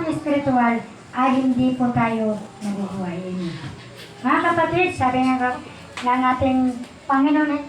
at spiritual ay hindi po tayo nabubuhayin. Mga kapatid, sabi ng ating Panginoon,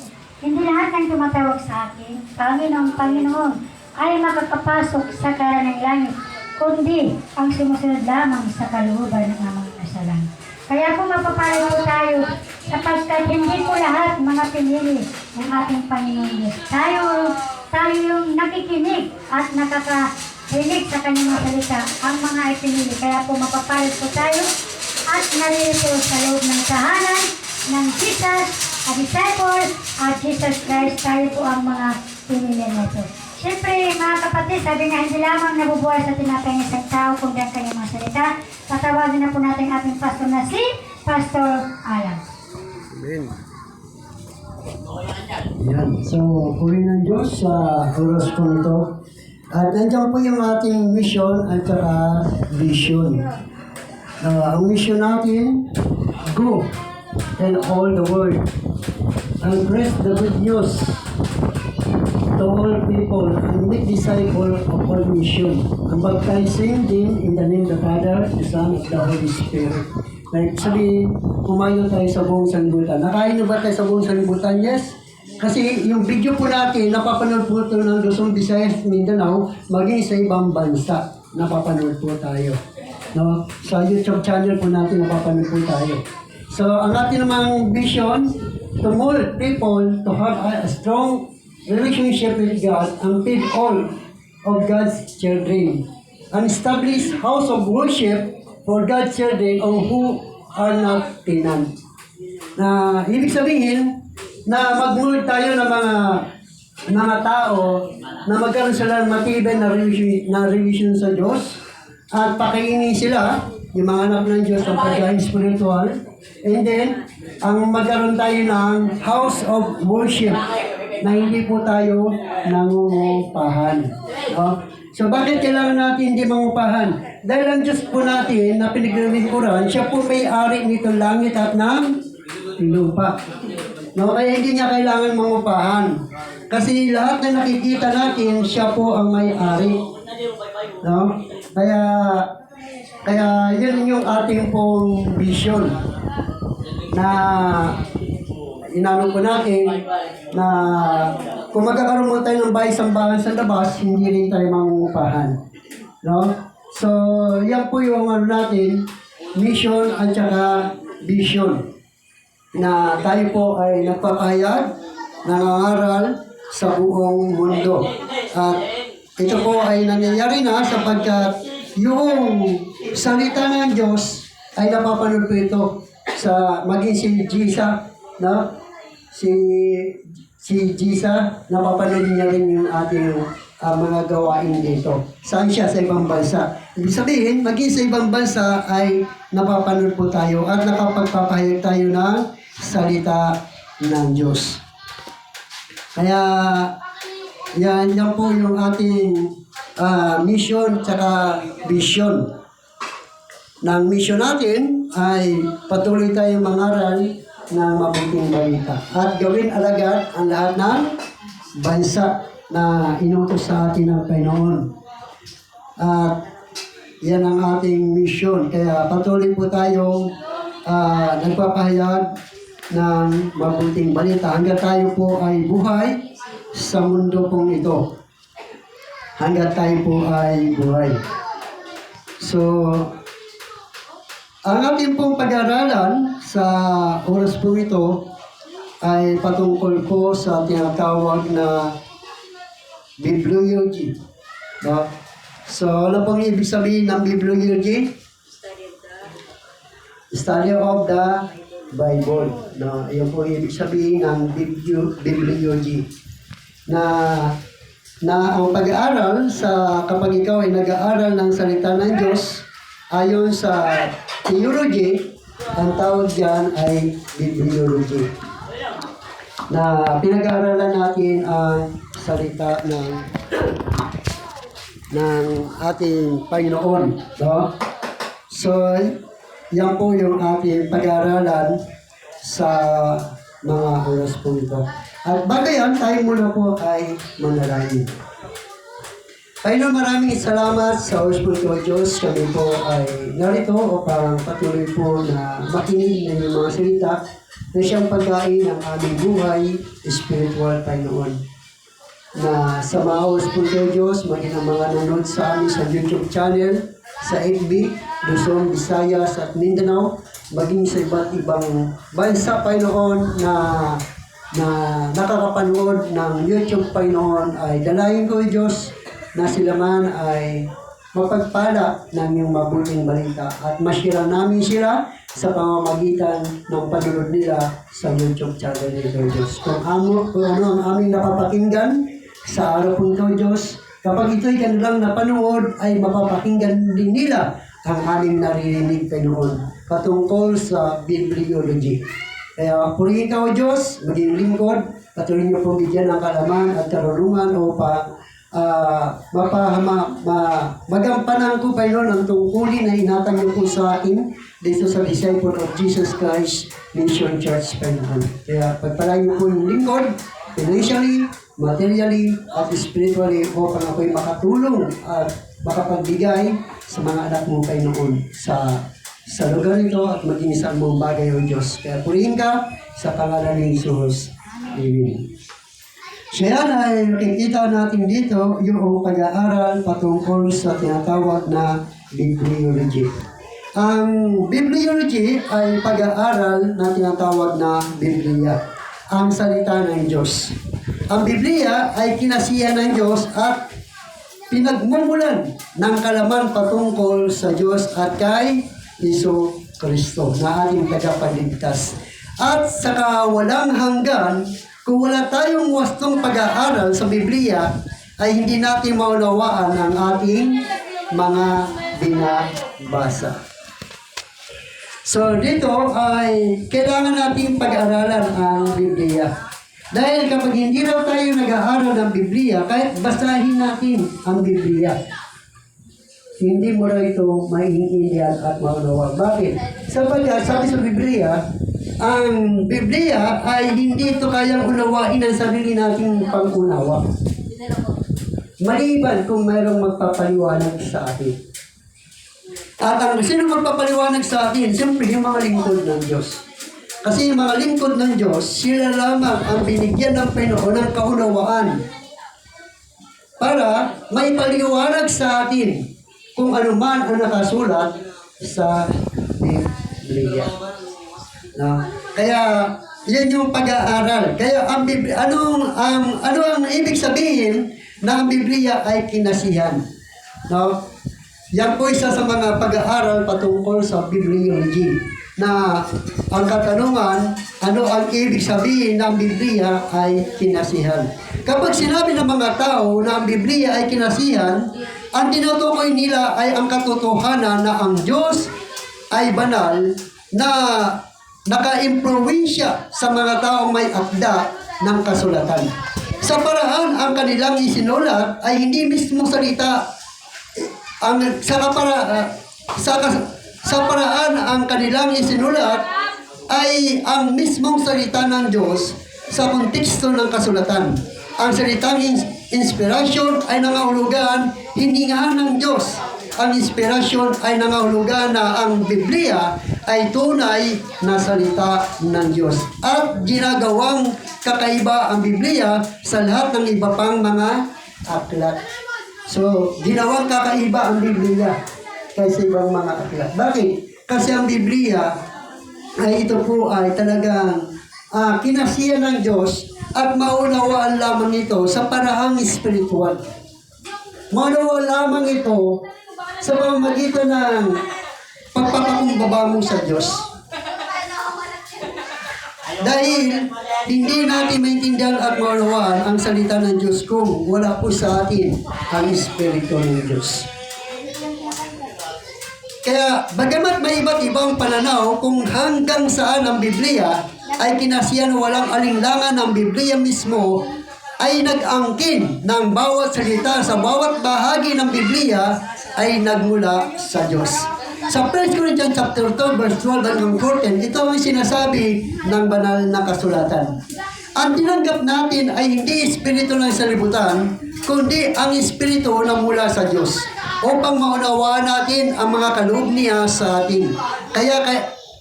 hindi lahat ng tumatawag sa akin, Panginoon, ay makakapasok sa karanang langit, kundi ang sumusunod lamang sa kalooban ng amang nasa langit. Kaya kung mapapalayo tayo, sapagkat hindi po lahat mga pinili ng ating Panginoon Diyos. Tayo yung nakikinig at nakakahilig sa kanyang mga salita, ang mga ipinili. Kaya po mapapalayo po tayo at naririto sa loob ng tahanan ng Jesus, a disciple, at Jesus Christ. Tayo po ang mga pinili nito. Siyempre, mga kapatid, sabi nga, hindi lamang nabubuhay sa tinapay ng isang tao kundi ang kanyang mga salita. Tatawagin na po natin ating pastor na si Pastor Alan. Amen. Yan. So, puri ng Diyos sa oras po ito. At nandiyan po yung ating mission at saka vision. Ang mission natin, go and all the world and preach the good news to all people and make disciples of all mission and baptizing them in the name of the Father, the Son, and the Holy Spirit. Like sabihin, kumain tayo sa buong sanlibutan. Nakain na ba tayo sa buong sanlibutan? Yes. Kasi yung video po natin, napapanood po ito ng Luzon, Visayas, Mindanao, maging sa ibang bansa, napapanood po tayo. No? Sa YouTube channel po natin, napapanood po tayo. So, ang ating namang vision, to mold people to have a strong relationship with God and feed all of God's children. And establish house of worship for God's children who are not tenant. Na ibig sabihin na mag-mold tayo ng mga tao na magkaroon sila ng matibay na relasyon sa Diyos at pakainin sila, yung mga anak ng Diyos ng pagkain spiritual. And then, ang magkaroon tayo ng house of worship na hindi po tayo nangungupahan. No? So, bakit kailangan natin hindi mangupahan? Dahil ang Diyos po natin na pinaglilingkuran, siya po may-ari nito langit at ng lupa. No? Kaya hindi niya kailangan mangupahan. Kasi lahat na nakikita natin, siya po ang may-ari. No? Kaya yun yung ating pong vision na inano po natin na kung magkakaroon mo tayo ng bahay-sambahan sa labas, hindi rin tayo mangungupahan. No? So, yan po yung natin, mission at saka vision na tayo po ay nagpapahayag, nangangaral sa buong mundo. At ito po ay nangyayari na sapagkat yung salita ng Diyos ay napapanood po ito sa maging si Gisa, no? Si Gisa, napapanood niya rin yung ating mga gawain dito. Saan siya? Sa ibang bansa. Ibig sabihin, maging sa ibang bansa ay napapanood po tayo at nakapagpapahayag tayo ng salita ng Diyos. Kaya, yan po yung ating mission tsaka vision. Ng mission natin ay patuloy tayong mangaral ng mabuting balita at gawin alagad ang lahat ng bansa na inutos sa atin ng Panginoon. At yan ang ating mission. Kaya patuloy po tayong nagpapahayag ng mabuting balita hanggang tayo po ay buhay sa mundo pong ito. Hanggang tayo po ay buhay. So, ang ating pong pag-aralan sa oras po ito ay patungkol po sa tinatawag na bibliology. No? So, ano pong ibig sabihin ng bibliology? Study of the Bible. No? Yan po ibig sabihin ng bibliology. Na ang pag-aaral sa kapag ikaw ay nag-aaral ng salita ng Diyos ayon sa theology, ang tawag dyan ay bibliology. Na pinag-aaralan natin ang salita ng ating Panginoon. No? So, yan po yung ating pag-aaralan sa mga oras po ito. At bagayan, tayo muna po ay manalangin. Panginoon, maraming salamat sa Ospul ko Diyos. Kami po ay narito upang patuloy po na makinig ng iyong mga salita na siyang pagkain ng aming buhay, spiritual, Panginoon. Na sa mga Ospul ko Diyos, maging ang mga nanonood sa amin sa YouTube channel, sa FB, Luzon, Visayas at Mindanao, maging sa iba't ibang bansa, Panginoon, na nakakapanood ng YouTube, Panginoon, ay dalayan ko, Diyos, na sila man ay mapagpala ng iyong mabuting balita at masyira namin sila sa pamamagitan ng panunod nila sa YouTube channel nito, Diyos. Kung ano ang aming napapakinggan sa araw po ito, Diyos, kapag ito'y kanilang napanood, ay mapapakinggan din nila ang aming naririnig, Panginoon, patungkol sa bibliology. Kaya purihin ka, O Diyos, maging lingkod, patuloy niyo pong bigyan ng kalaman at karunungan upang magampanan ko, Panginoon, ang tungkulin na inatang niyo po sa akin dito sa Disciple of Jesus Christ Mission Church, Panginoon. Kaya pagpalain mo po yung lingkod, financially, materially, at spiritually, upang ako'y makatulong at makapagbigay sa mga anak mo, Panginoon, sa lugar nito at maging sa mong bagay, O Diyos. Kaya purihin ka sa pangalan ni Jesus. Amen. So yan ay nakikita natin dito yung pag-aaral patungkol sa tinatawag na bibliology. Ang bibliology ay pag-aaral na tinatawag na Biblia, ang salita ng Diyos. Ang Biblia ay kinasiya ng Diyos at pinagmumulan ng kalaman patungkol sa Diyos at kay Iso Kristo na ating tagapagligtas. At sa kawalang hanggan, kung wala tayong wastong pag-aaral sa Biblia, ay hindi natin maunawaan ang ating mga binabasa. So dito ay kailangan natin pag-aralan ang Biblia. Dahil kapag hindi raw tayo nag-aaral ng Biblia, kahit basahin natin ang Biblia, hindi mo raw ito maiintindihan at maunawa. Bakit? Sapagkat sabi sa Biblia, ang Biblia ay hindi ito kayang unawain ang sarili nating pang-unawa. Maliban kung mayroong magpapaliwanag sa atin. At ang sino magpapaliwanag sa atin? Siyempre yung mga lingkod ng Diyos. Kasi yung mga lingkod ng Diyos, sila lamang ang binigyan ng Panginoon ng kaunawaan para may paliwanag sa atin kung ano man ang nakasulat sa Biblia. No? Kaya, yan yung pag-aaral. Kaya, ang Biblia, ano ang ibig sabihin na ang Biblia ay kinasihan? No? Yan po isa sa mga pag-aaral patungkol sa bibliology. Na ang katanungan, ano ang ibig sabihin na ang Biblia ay kinasihan? Kapag sinabi ng mga tao na ang Biblia ay kinasihan, ang tinutukoy nila ay ang katotohanan na ang Diyos ay banal na naka-impluwensya sa mga taong may akda ng kasulatan. Sa paraan ang kanilang isinulat ay hindi mismo salita sa paraan ang kanilang isinulat ay ang mismong salita ng Diyos sa konteksto ng kasulatan. Ang salitang inspirasyon ay nangahulugan hindi nga ng Diyos. Ang inspirasyon ay nangahulugan na ang Biblia ay tunay na salita ng Diyos. At ginagawang kakaiba ang Biblia sa lahat ng iba pang mga aklat. So, ginawang kakaiba ang Biblia kaysa ibang mga aklat. Bakit? Kasi ang Biblia ay ito po ay talagang kinasiya ng Diyos at maunawaan lamang ito sa parahang espiritual. Maunawaan lamang ito sa pamamagitan ng pagpapakumbaba mo sa Diyos. Dahil hindi natin maintindihan at maunawaan ang salita ng Diyos kung wala po sa atin ang Espiritu ng Diyos. Kaya bagamat may iba't ibang pananaw kung hanggang saan ang Biblia ay kinasiyan walang alinlangan ng Biblia mismo ay nag-angkin ng bawat salita sa bawat bahagi ng Biblia ay nagmula sa Diyos. Sa 1 Corinthians chapter 2, verse 12 hanggang 14, ito ang sinasabi ng banal na kasulatan. Ang tinanggap natin ay hindi espiritu ng salibutan, kundi ang Espiritu na mula sa Diyos upang maunawaan natin ang mga kaloob niya sa atin.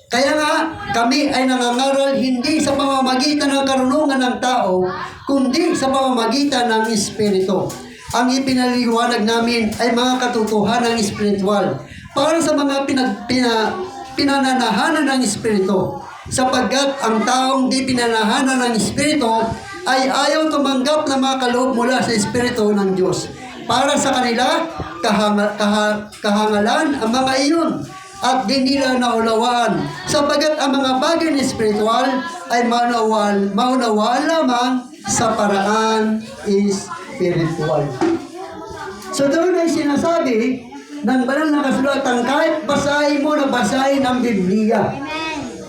Kaya nga, kami ay nangangaral hindi sa pamamagitan ng karunungan ng tao, kundi sa pamamagitan ng Espiritu. Ang ipinaliwanag namin ay mga katotohanan espiritual para sa mga pinananahanan ng Espiritu. Sapagkat ang taong di pinanahanan ng Espiritu ay ayaw tumanggap ng mga kaloob mula sa Espiritu ng Diyos. Para sa kanila, kahangalan ang mga iyon at di nila naunawaan. Sapagkat ang mga bagay na espiritual ay maunawaan lamang sa paraan espiritual. So doon ay sinasabi ng banal na kasulatan, kahit basahin mo na basahin ang Biblia,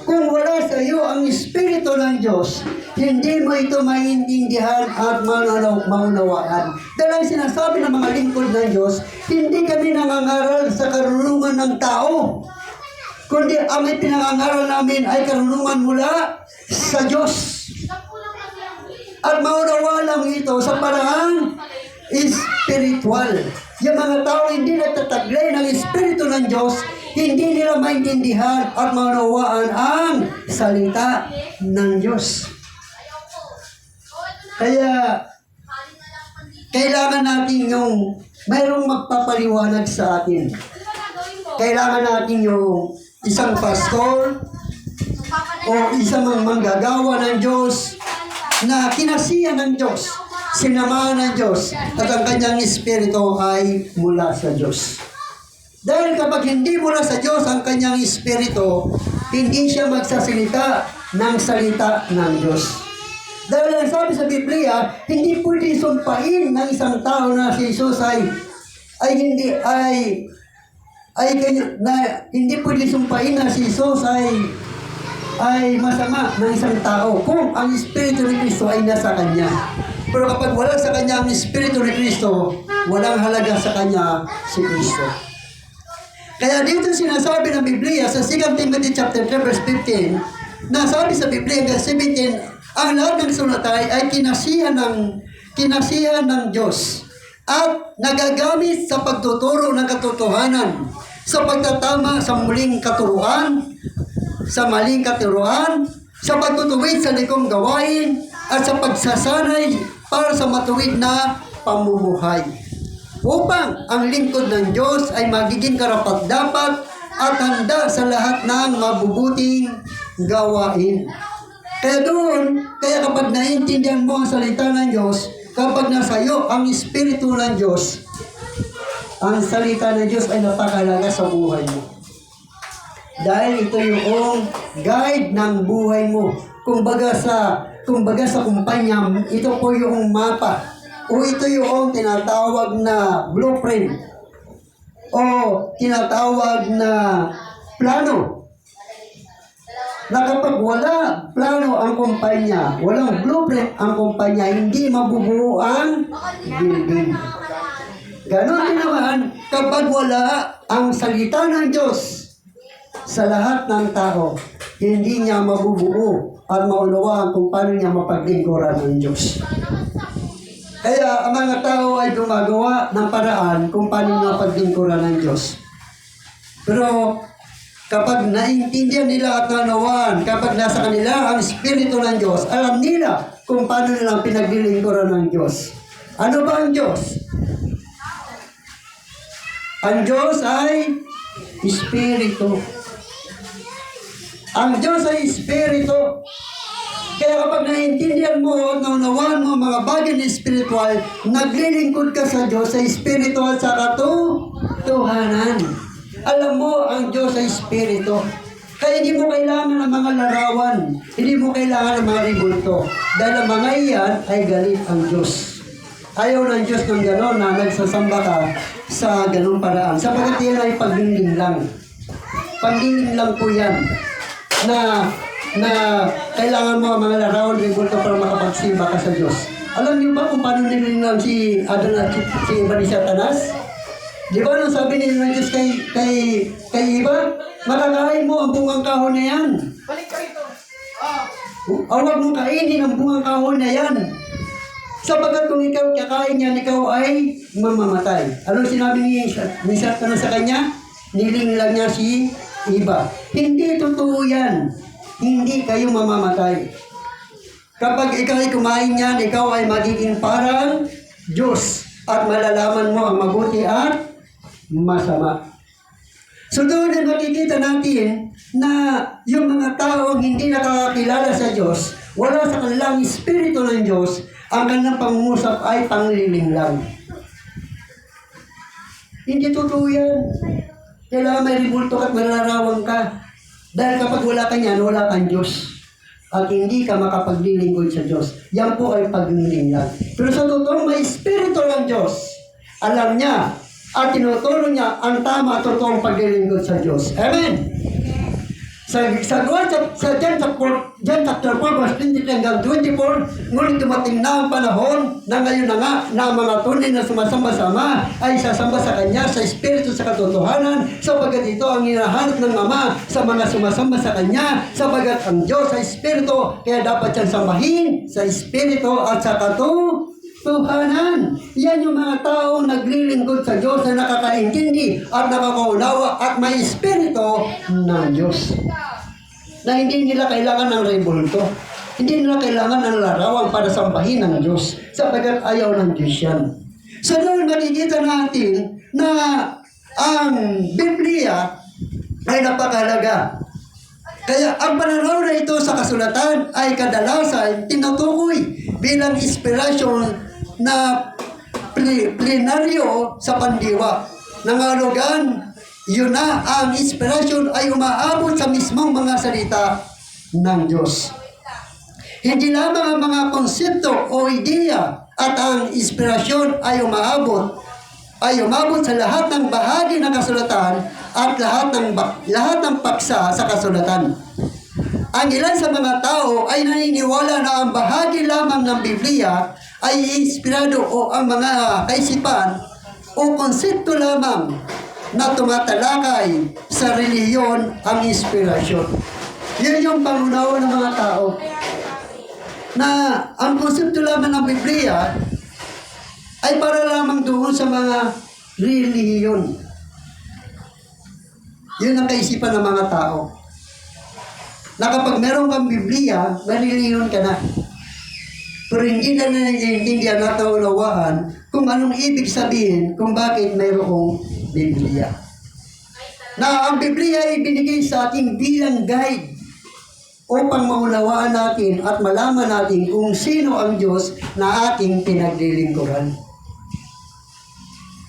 kung wala sa iyo ang Espiritu ng Diyos, hindi mo ito maintindihan at maunawaan. Dahil ang sinasabi ng mga lingkod ng Diyos, hindi kami nangangaral sa karunungan ng tao, kundi ang pinangangaral namin ay karunungan mula sa Diyos. At maunawaan lang ito sa paraan espiritual. Yung mga tao hindi nagtataglay ng Espiritu ng Diyos, hindi nila maintindihan at maunawaan ang salita ng Diyos. Kaya, kailangan natin yung mayroong magpapaliwanag sa atin. Kailangan natin yung isang pastor o isang manggagawa ng Diyos na kinasiya ng Diyos, sinamahan ng Diyos, at ang kanyang Espiritu ay mula sa Diyos. Dahil kapag hindi mula sa Diyos ang kanyang Espiritu, hindi siya magsasalita ng salita ng Diyos. Dahil ang sabi sa Biblia, hindi pwede sumpain ng isang tao na si Jesus hindi pwede sumpain na si Jesus ay masama ng isang tao kung ang Espiritu ni Kristo ay nasa kanya. Pero kapag wala sa kanya ang Espiritu ni Kristo, walang halaga sa kanya si Kristo. Kaya dito sinasabi ng Biblia sa 2 Timothy chapter 3 verse 15, na sabi sa Biblia verse 17, ang lahat ng sulatay ay kinasihan ng Diyos at nagagamit sa pagtuturo ng katotohanan, sa pagtatama sa muling katuruan, sa maling katuruan, sa pagtutuwid sa likong gawain, at sa pagsasanay para sa matuwid na pamumuhay. Upang ang lingkod ng Diyos ay magiging karapat-dapat at handa sa lahat ng mabubuting gawain. Kaya kapag naiintindihan mo ang salita ng Diyos, kapag nasa iyo ang Espiritu ng Diyos, ang salita ng Diyos ay napakahalaga sa buhay mo. Dahil ito yung guide ng buhay mo. Kumbaga sa kumpanya, ito po yung mapa. O ito yung tinatawag na blueprint. O tinatawag na plano. Na kapag wala plano ang kumpanya, walang blueprint ang kumpanya, hindi mabubuo ang building. Ganon din naman kapag wala ang salita ng Diyos sa lahat ng tao, hindi niya mabubuo at maunawaan kung paano niya mapaglingkuran ng Diyos. Kaya ang mga tao ay gumagawa ng paraan kung paano niya mapaglingkuran ng Diyos. Pero kapag naintindihan nila at nanawaan, kapag nasa kanila ang Espiritu ng Diyos, alam nila kung paano nilang pinaglilingkuran ng Diyos. Ano ba ang Diyos? Ang Diyos ay Espiritu. Ang Diyos ay Espiritu. Kaya kapag naintindihan mo at naunawaan mo mga bagay na espiritual, naglilingkod ka sa Diyos sa Espiritu at sa katotohanan. Alam mo, ang Diyos ay Espiritu. Kaya hindi mo kailangan ng mga larawan. Hindi mo kailangan ng mga ribulto. Dahil ang mga iyan ay galit ang Diyos. Ayaw ng Diyos ng gano'n na nagsasamba ka sa gano'ng paraan. Sapagkat yan ay paglingling lang. Paglingling lang po yan. Na kailangan mo ang mga larawan, ribulto para makapagsimba ka sa Diyos. Alam niyo ba kung paano nilinglang si Adan at si Eva ni Satanas? Di ba nung sabi ni Diyos kay Eva, makakain mo ang bungang kahon na yan. Balik ka rito. Huwag mong kainin ang bungang kahon na yan. Sapagat kung ikaw kakain yan, ikaw ay mamamatay. Ano sinabi ni Satanas sa kanya? Niling lang niya si Eva. Hindi totoo yan. Hindi kayo mamamatay. Kapag ikaw ay kumain yan, ikaw ay magiging parang Diyos. At malalaman mo ang mabuti at masama. So doon ay makikita natin na yung mga taong hindi nakakakilala sa Diyos, wala sa kanilang espiritu ng Diyos, ang kanilang pangungusap ay pangliling lang. Hindi totoo yan. Kailangan may ribulto at malalarawang ka. Dahil kapag wala ka niyan, wala kang Diyos. At hindi ka makapaglilingkod sa Diyos. Yan po ay pagliling lang. Pero sa totoo, may espiritu ng Diyos. Alam niya at tinuturo niya ang tama at totoong paglilingkod sa Diyos. Amen? Sa John chapter 4, verse 23 hanggang 24, ngunit dumating na ang panahon na ngayon na nga na ang mga tunay na sumasamba sa Ama ay sasamba sa Kanya sa Espiritu sa katotohanan, sapagat ito ang hinahanap ng Ama sa mga sumasamba sa Kanya, sapagat ang Diyos ay Espiritu, kaya dapat siyang sambahin sa Espiritu at sa katotohanan. Yan yung mga taong naglilingkod sa Diyos na nakakaintindi at nakakaunawa at may Espiritu ng Diyos. Na hindi nila kailangan ng rebulto. Hindi nila kailangan ng larawan para sambahin ng Diyos. Sapagat ayaw ng Diyos yan. So doon makikita natin na ang Biblia ay napakahalaga. Kaya ang pananaw na ito sa kasulatan ay kadalasan tinutukoy bilang inspirasyon na plenaryo sa pandiwa. Nangalogan, yun na ang inspirasyon ay umaabot sa mismong mga salita ng Diyos. Hindi lamang ang mga konsepto o ideya at ang inspirasyon ay umabot sa lahat ng bahagi ng kasulatan at lahat ng paksa sa kasulatan. Ang ilan sa mga tao ay naniniwala na ang bahagi lamang ng Biblia ay inspirado o ang mga kaisipan o konsepto lamang na tumatalakay sa relihiyon ang inspirasyon. Yan yung pangunawa ng mga tao. Na ang konsepto lamang ng Biblia ay para lamang doon sa mga relihiyon. Yun ang kaisipan ng mga tao. Na kapag meron kang Biblia, may relihiyon ka na. Pero hindi na naiintindihan at naunawaan kung anong ibig sabihin kung bakit mayroong Biblia. Na ang Biblia ay binigay sa ating bilang guide upang maunawaan natin at malaman natin kung sino ang Diyos na ating pinaglilingkuran.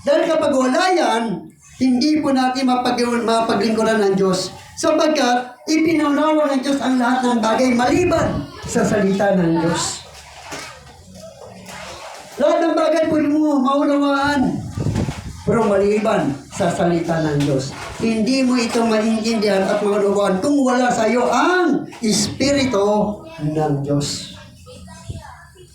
Dahil kapag wala yan, hindi po natin mapaglingkuran ng Diyos sapagkat ipinaunawa ng Diyos ang lahat ng bagay maliban sa salita ng Diyos. Lahat ng bagay po mo maunawaan pero maliban sa salita ng Diyos. Hindi mo ito maintindihan at maunawaan kung wala sa iyo ang Espiritu ng Diyos.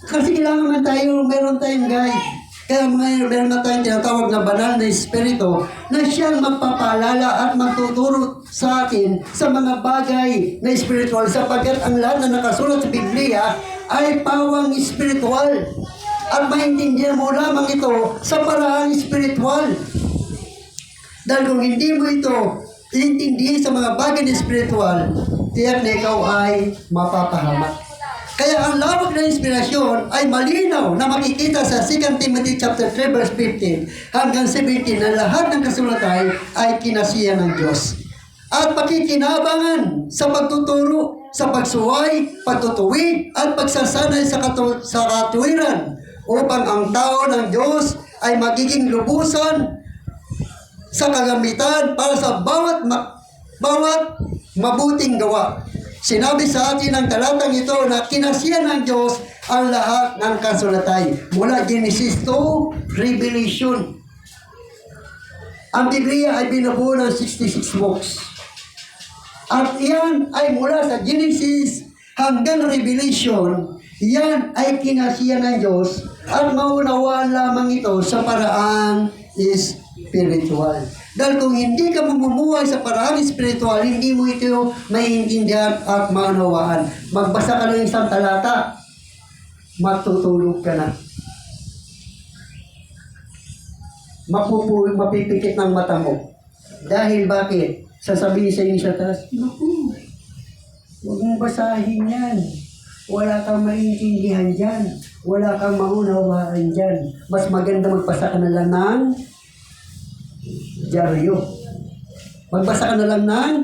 Kasi kailangan meron tayong guide. Kaya meron na tayong tinatawag na banal na Espiritu na siyang magpapaalala at magtuturo sa atin sa mga bagay na spiritual sapagkat ang lahat na nakasulat sa Biblia ay pawang spiritual. At maintindihan mo lamang ito sa paraang spiritual. Dahil kung hindi mo ito intindihin sa mga bagay na spiritual, tiyak na ikaw ay mapapahamak. Kaya ang lawak na inspirasyon ay malinaw na makikita sa 2 Timothy chapter 3 verse 15 hanggang 17 na lahat ng kasulatan ay kinasiya ng Diyos. At pakikinabangan sa pagtuturo, sa pagsuway, pagtutuwid, at pagsasanay sa katuwiran upang ang tao ng Diyos ay magiging lubusan sa kagamitan para sa bawat mabuting gawa. Sinabi sa atin ng talatang ito na kinasiya ng Diyos ang lahat ng kasulatan mula Genesis to Revelation. Ang Biblia ay binubuo ng 66 books. At yan ay mula sa Genesis hanggang Revelation, yan ay kinasiya ng Diyos at maunawaan lamang ito sa paraang spiritual. Dahil kung hindi ka mamumuhay sa paraang spiritual, hindi mo ito maiintindihan at maunawaan. Magbasa ka ng isang talata, matutulog ka na. mapipikit ng mata mo. Dahil bakit? Sasabihin sa inyo sa taas, naku, huwag mong basahin yan. Wala kang maintindihan dyan. Wala kang maunawaan dyan. Mas maganda magbasa ka na lang ng dyaryo. Magbasa ka na lang ng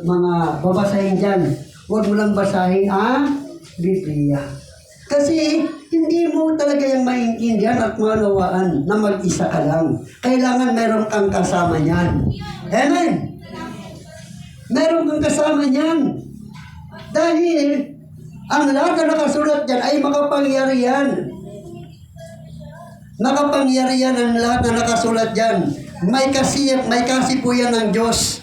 mga babasahin dyan. Huwag mo lang basahin ang Biblia. Kasi hindi mo talaga yung maintindihan at maunawaan na mag-isa ka lang. Kailangan meron kang kasama niyan. Amen? Meron kang kasama niyan. Dahil ang lahat na nakasulat dyan ay makapangyarihan. Makapangyarihan ang lahat na nakasulat dyan. May kasi po yan ng Diyos.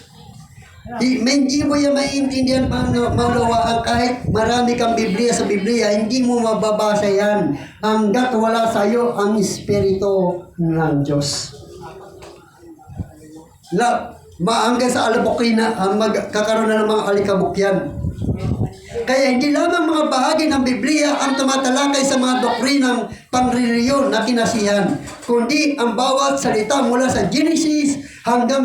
Hindi mo yan maintindihan maunawaan kahit marami kang Biblia sa Biblia, hindi mo mababasa yan hanggat wala sa iyo ang Espiritu ng Diyos. Hanggang sa alabokina, magkakaroon na ng mga alikabok yan. Kaya hindi lamang mga bahagi ng Biblia ang tumatalakay sa mga doktrinang pangreliyon na kinasihan, kundi ang bawat salita mula sa Genesis hanggang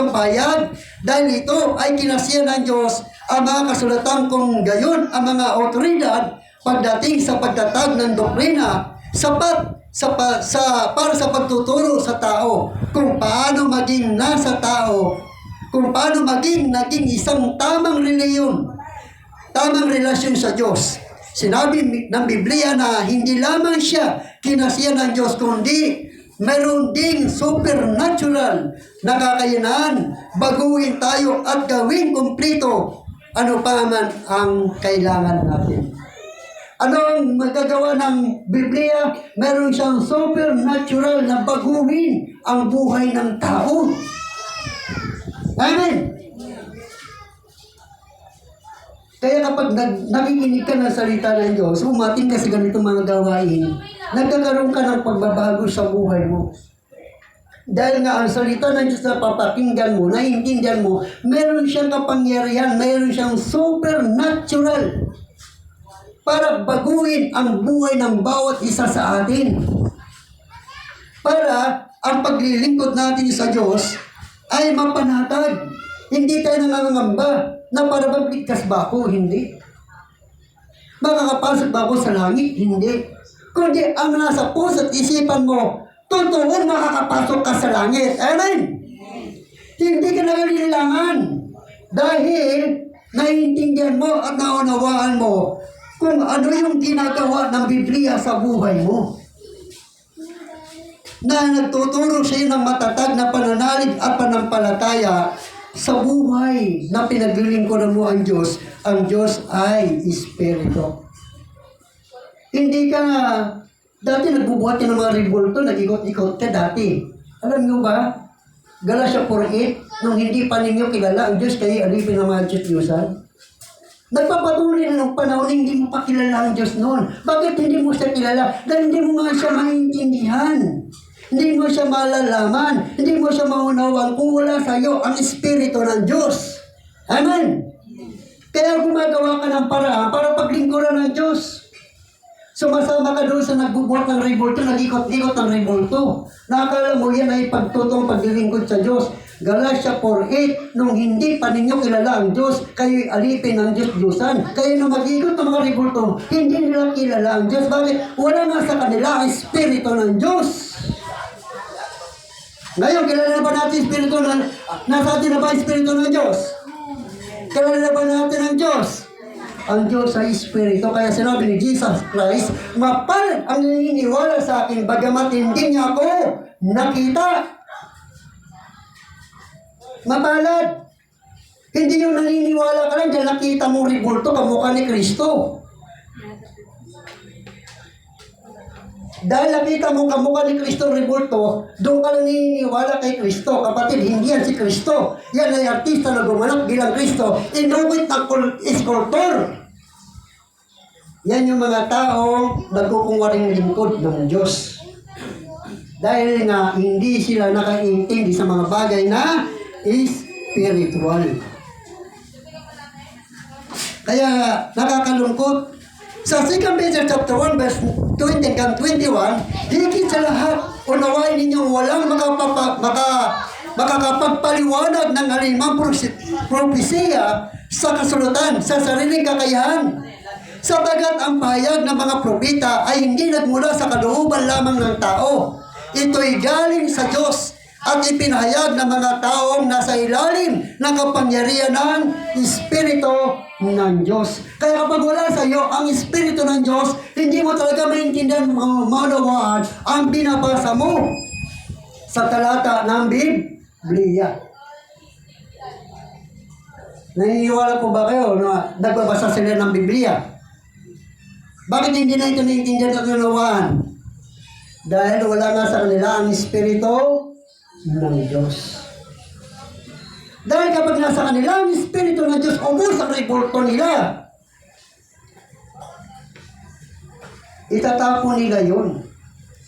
payag, dahil ito ay kinasihan ng Diyos ang mga kasulatan kung gayon ang mga otoridad pagdating sa pagtatag ng doktrina sapat para sa pagtuturo sa tao kung paano maging nasa tao, kung paano maging naging isang tamang relasyon sa Diyos. Sinabi ng Biblia na hindi lamang siya kinasihan ng Diyos, kundi mayroon ding supernatural na kakayanan baguhin tayo at gawing kumplito ano pa man ang kailangan natin. Ano ang magagawa ng Biblia? Meron siyang supernatural na baguhin ang buhay ng tao. Amen? Kaya kapag nakikinig ka ng salita ng Diyos, umating ka sa ganitong mga gawain, nagkakaroon ka ng pagbabago sa buhay mo. Dahil nga ang salita ng Diyos na papakinggan mo, naiintindihan mo, meron siyang kapangyarihan, meron siyang supernatural para baguhin ang buhay ng bawat isa sa atin. Para ang paglilingkod natin sa Diyos ay mapanatag. Hindi tayo nangangamba na para bang ligtas ba ako? Hindi. Makakapasok ba ako sa langit? Hindi. Kundi ang nasa puso at isipan mo, totoo makakapasok ka sa langit. Amen? Hindi ka nangangailangan. Dahil naiintindihan mo at naunawaan mo kung ano yung ginagawa ng Biblia sa buhay mo. Na nagtuturo sa iyo ng matatag na pananalig at panampalataya sa buhay na pinaglilingkuran mo ang Diyos. Ang Diyos ay Espiritu. Hindi ka dati nagbubuhat ka ng mga revolto, nag-ikot-ikot ka dati. Alam nyo ba? Galatia 4:8, nung hindi pa ninyo kilala ang Diyos, kayo alipin ng mga Diyos-Diyosan. Nagpapatuloy na ng panahon, hindi mo pa kilala ang Diyos noon. Bakit hindi mo siya kilala? Dahil hindi mo nga siya maintindihan. Hindi mo siya malalaman. Hindi mo siya maunawan kung wala sa iyo ang Espiritu ng Diyos. Amen? Kaya gumagawa ka ng paraan para paglingkuran ng Diyos. Sumasama ka doon sa nagbubuhat ng revolto, nag-ikot-ikot ng revolto. Nakakala mo yan ay pagtutong paglilingkod sa Diyos. Galatia 4:8, nung hindi pa ninyo kilala ang Diyos, kayo'y alipin ng Diyos-Diyosan. Kayo na mag-ikot ng mga revolto, hindi nila kilala ang Diyos. Bakit? Wala nga sa kanila ang Espiritu ng Diyos. Ngayon, kilala na ba natin Espiritu ng... Nasa atin na ba ang Espiritu ng Diyos? Kilala na ba natin ang Diyos? Ang Diyos ay Espiritu. Kaya sinabi ni Jesus Christ, mapal ang naniniwala sa akin, bagamat hindi niya ako nakita. Mapalad. Hindi yung naniniwala ka lang, dahil nakita mong ribulto, kamukha ni Kristo. Dahil nakita mo kamukha ni Kristo ribulto, doon ka lang naniniwala kay Kristo. Kapatid, hindi yan si Kristo. Yan ay artista na gumanap bilang Kristo. Inuwit ng sculptor. Yan yung mga tao nagkukunwaring lingkod ng Diyos. Dahil nga hindi sila nakaintindi sa mga bagay na spiritual. Kaya nakakalungkot Sa 2 Peter chapter 1 verse 20 hanggang 21, higit sa lahat, unawain ninyong walang makakapagpaliwanag ng alimang propesiya sa kasulatan, sa sariling kakayahan. Sabagat ang pahayag ng mga propeta ay hindi nagmula sa kalooban lamang ng tao. Ito'y galing sa Diyos at ipinahayag ng mga taong nasa ilalim ng kapangyarihan ng Espiritu ng Diyos. Kaya kapag wala sa iyo ang Espiritu ng Diyos, hindi mo talaga maintindihan, maunawaan ang binabasa mo sa talata ng Biblia. Naniniwala po ba kayo na nagbabasa sila ng Biblia? Bakit hindi na ito naiintindihan at unawaan? Dahil wala nga sa kanila ang Espiritu ng Diyos. Dahil kapag nasa kanila ang Espiritu ng Diyos, ubos ang reporto nila. Itatapon nila yun.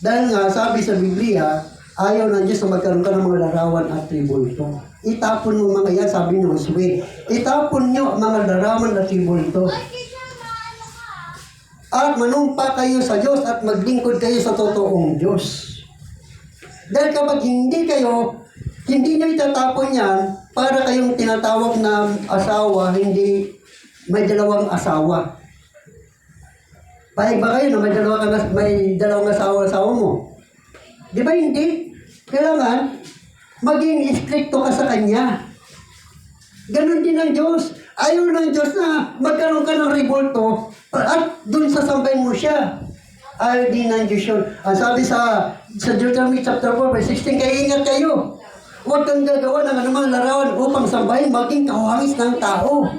Dahil nga, sabi sa Biblia, ayaw ng Diyos na magkaroon ka ng mga larawan at tribulto. Itapon mo mga yan, sabi ng Josue. Itapon nyo ang mga larawan at tribulto. At manumpa kayo sa Diyos at maglingkod kayo sa totoong Diyos. Dahil kapag hindi nyo itatapon yan, para kayong tinatawag na asawa, hindi may dalawang asawa. Pahig ba kayo na may dalawang asawa mo? Di ba hindi? Kailangan maging stricto ka sa Kanya. Ganon din ang Diyos. Ayaw ng Diyos na magkaroon ka ng revolto at dun sasambahin mo siya. Ayaw din ng Diyos yun. Ang sabi sa Deuteronomy chapter 4 verse 16, kaya ingat kayo. Huwag kang gagawa ng anumang larawan upang sambahin maging kawangis ng tao.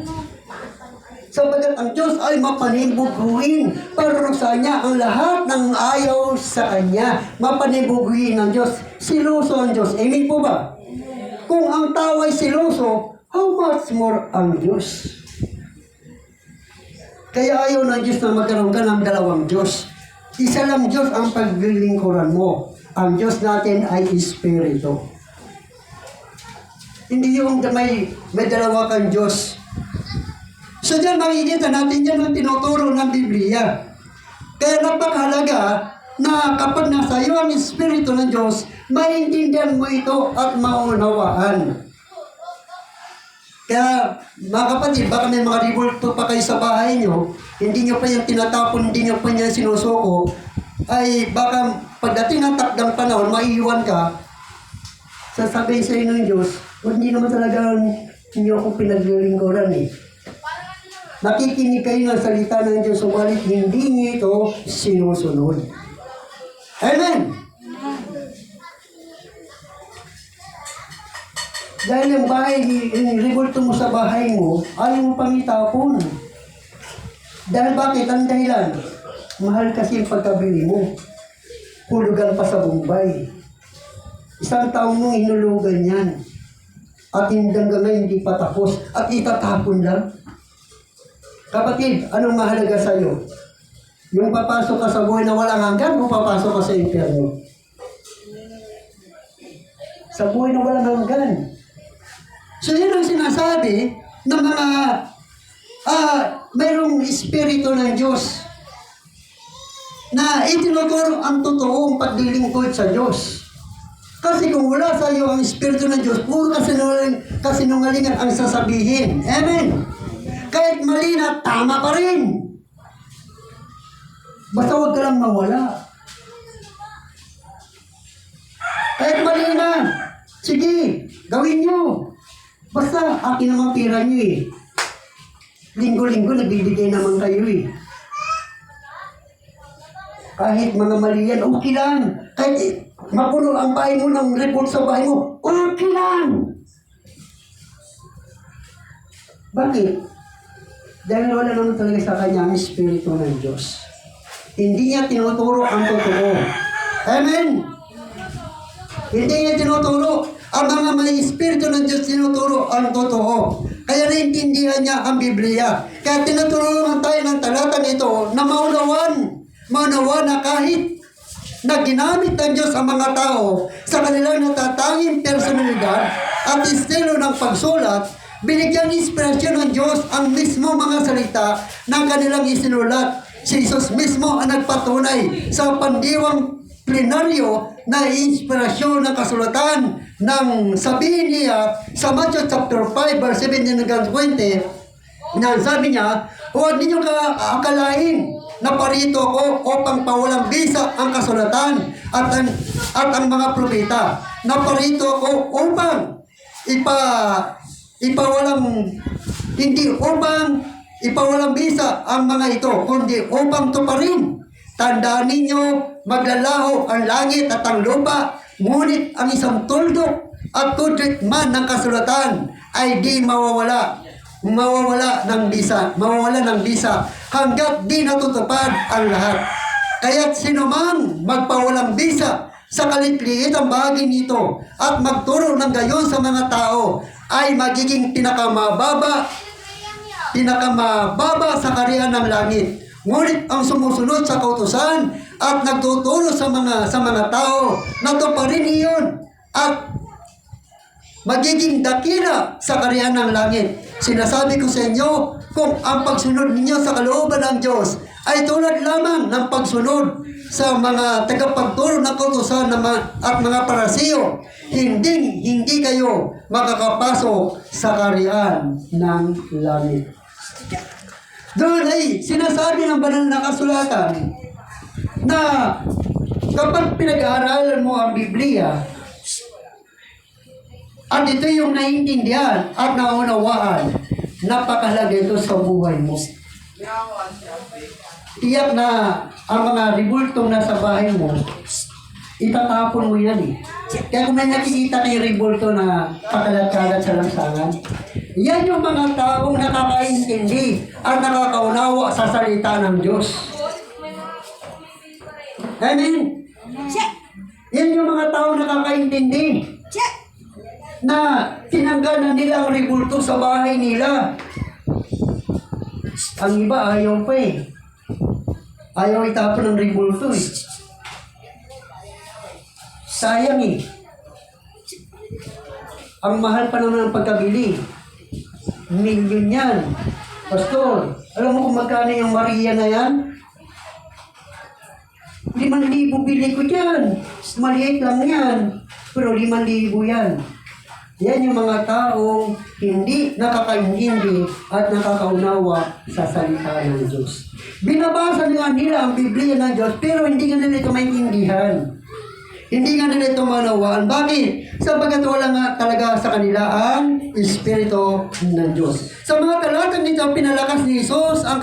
Sabagat ang Diyos ay mapanibuguin. Parusa niya ang lahat ng ayaw sa Kanya. Mapanibuguin ng Diyos. Siloso ang Diyos. Amen po ba? Kung ang tao ay siloso, how much more ang Diyos? Kaya ayaw ng Diyos na magkaroon ka ng dalawang Diyos. Isa lang Diyos ang paglilingkuran mo. Ang Diyos natin ay Espiritu. Hindi yung may dalawa kang Diyos. So dyan makikita natin yan ang tinuturo ng Biblia. Kaya napakahalaga na kapag nasa iyo ang Espiritu ng Diyos, maintindihan mo ito at maunawaan. Kaya mga kapatid, baka may mga revolto pa kayo sa bahay nyo, hindi nyo pa yung tinatapon, hindi nyo pa yung sinusuko, ay baka pagdating ng takdang panahon, maiiwan ka, sasabihin sa inyo ng Diyos, hindi naman talaga ninyo ako pinaglilingkuran eh. Nakikinig kayo ng salita ng Diyos, subalit hindi niyo ito sinusunod. Amen! Dahil yung bahay, yung revolto mo sa bahay mo, ayaw mo pang itapon. Dahil bakit? Ang dahilan, mahal kasi yung pagkabili mo. Hulugan pa sa Bombay. Isang taong mong inulugan yan. At hanggang ngayon hindi pa tapos. At itatapon lang. Kapatid, anong mahalaga sa'yo? Yung papasok ka sa buhay na walang hanggan o papasok ka sa impyerno? Sa buhay na walang hanggan. So yun ang sinasabi ng mga mayroong Espiritu ng Diyos na itinuturo ang totoong paglilingkod sa Diyos. Kasi kung wala sa iyo ang Espiritu ng Diyos, puro kasinungalingan ang sasabihin. Amen! Kahit mali na, tama pa rin. Basta huwag ka lang mawala. Kahit mali na, sige, gawin nyo. Basta, akin naman pira nyo eh. Linggo-linggo, nagbibigay naman kayo eh. Kahit mga mali yan, okay lang. Kahit mapuno ang bahay mo ng report sa bahay mo, okay lang. Bakit? Dahil wala naman talaga sa kanya ang Espiritu ng Diyos. Hindi niya tinuturo ang totoo. Amen? Hindi niya tinuturo. Ang mga may Espiritu ng Diyos tinuturo ang totoo. Kaya naintindihan niya ang Biblia. Kaya tinutulungan tayo ng talatang ito na maunawan na kahit na ginamit ng Diyos ang mga tao sa kanilang natatanging personalidad at estilo ng pagsulat, binigyan inspirasyon ng Diyos ang mismo mga salita ng kanilang isinulat. Si Jesus mismo ang nagpatunay sa pandiwang plenaryo na inspirasyon ng kasulatan ng sabihin niya sa Matthew chapter 5 verse 17 hanggang 20 na sabi niya, huwag ninyong akalain na parito ako upang pawalang bisa ang kasulatan at ang mga propeta. Na parito ako upang hindi upang ipawalang bisa ang mga ito, kundi upang tuparin. Tandaan ninyo, maglalaho ang langit at ang lupa, ngunit ang isang tuldok at tudrit man ng kasulatan ay di mawawala ng bisa hanggat di natutupad ang lahat. Kaya't sino man magpawalang bisa sa kalitliit ang bahagi nito at magturo ng gayon sa mga tao ay magiging pinakamababa sa kaharian ng langit. Ngunit ang sumusunod sa kautusan at nagtuturo sa mga tao na tuparin iyon at magiging dakila sa kaharian ng langit. Sinasabi ko sa inyo, kung ang pagsunod ninyo sa kalooban ng Diyos ay tulad lamang ng pagsunod sa mga tagapagturo ng kautusan at mga parasiyo, hindi kayo makakapasok sa kaharian ng langit. Doon ay sinasabi ng banal na kasulatan na kapag pinag-aaralan mo ang Biblia at ito yung naiintindihan at naunawaan, napakahalaga ito sa buhay mo. Tiyak na ang mga ribultong nasa bahay mo, itatapon mo yan eh. Kaya kung may nakikita kayo ribulto na pakalat-kalat sa lansangan, yan yung mga taong nakakaintindi at nakakaunawa sa salita ng Diyos. Amen? Yan yung mga taong nakakaintindi na tinanggal na nila ang ribulto sa bahay nila. Ang iba ayaw pa eh. Ayaw itapon ng ribulto eh. Sayang eh. Ang mahal pa naman ng pagkabili. Milyon yan. Pastor, alam mo kung magkano yung Maria na yan? 5,000 bili ko dyan. Maliit lang yan. Pero 5,000 yan. Yan yung mga taong hindi nakakaintindi at nakakaunawa sa salita ng Diyos. Binabasa nila ang Biblia ng Diyos pero hindi nga nila ito maintindihan. Hindi nga nila ito manawaan. Bakit? Sapagkat wala nga talaga sa kanila ang Espiritu ng Diyos. Sa mga talatang ito, pinalakas ni Jesus ang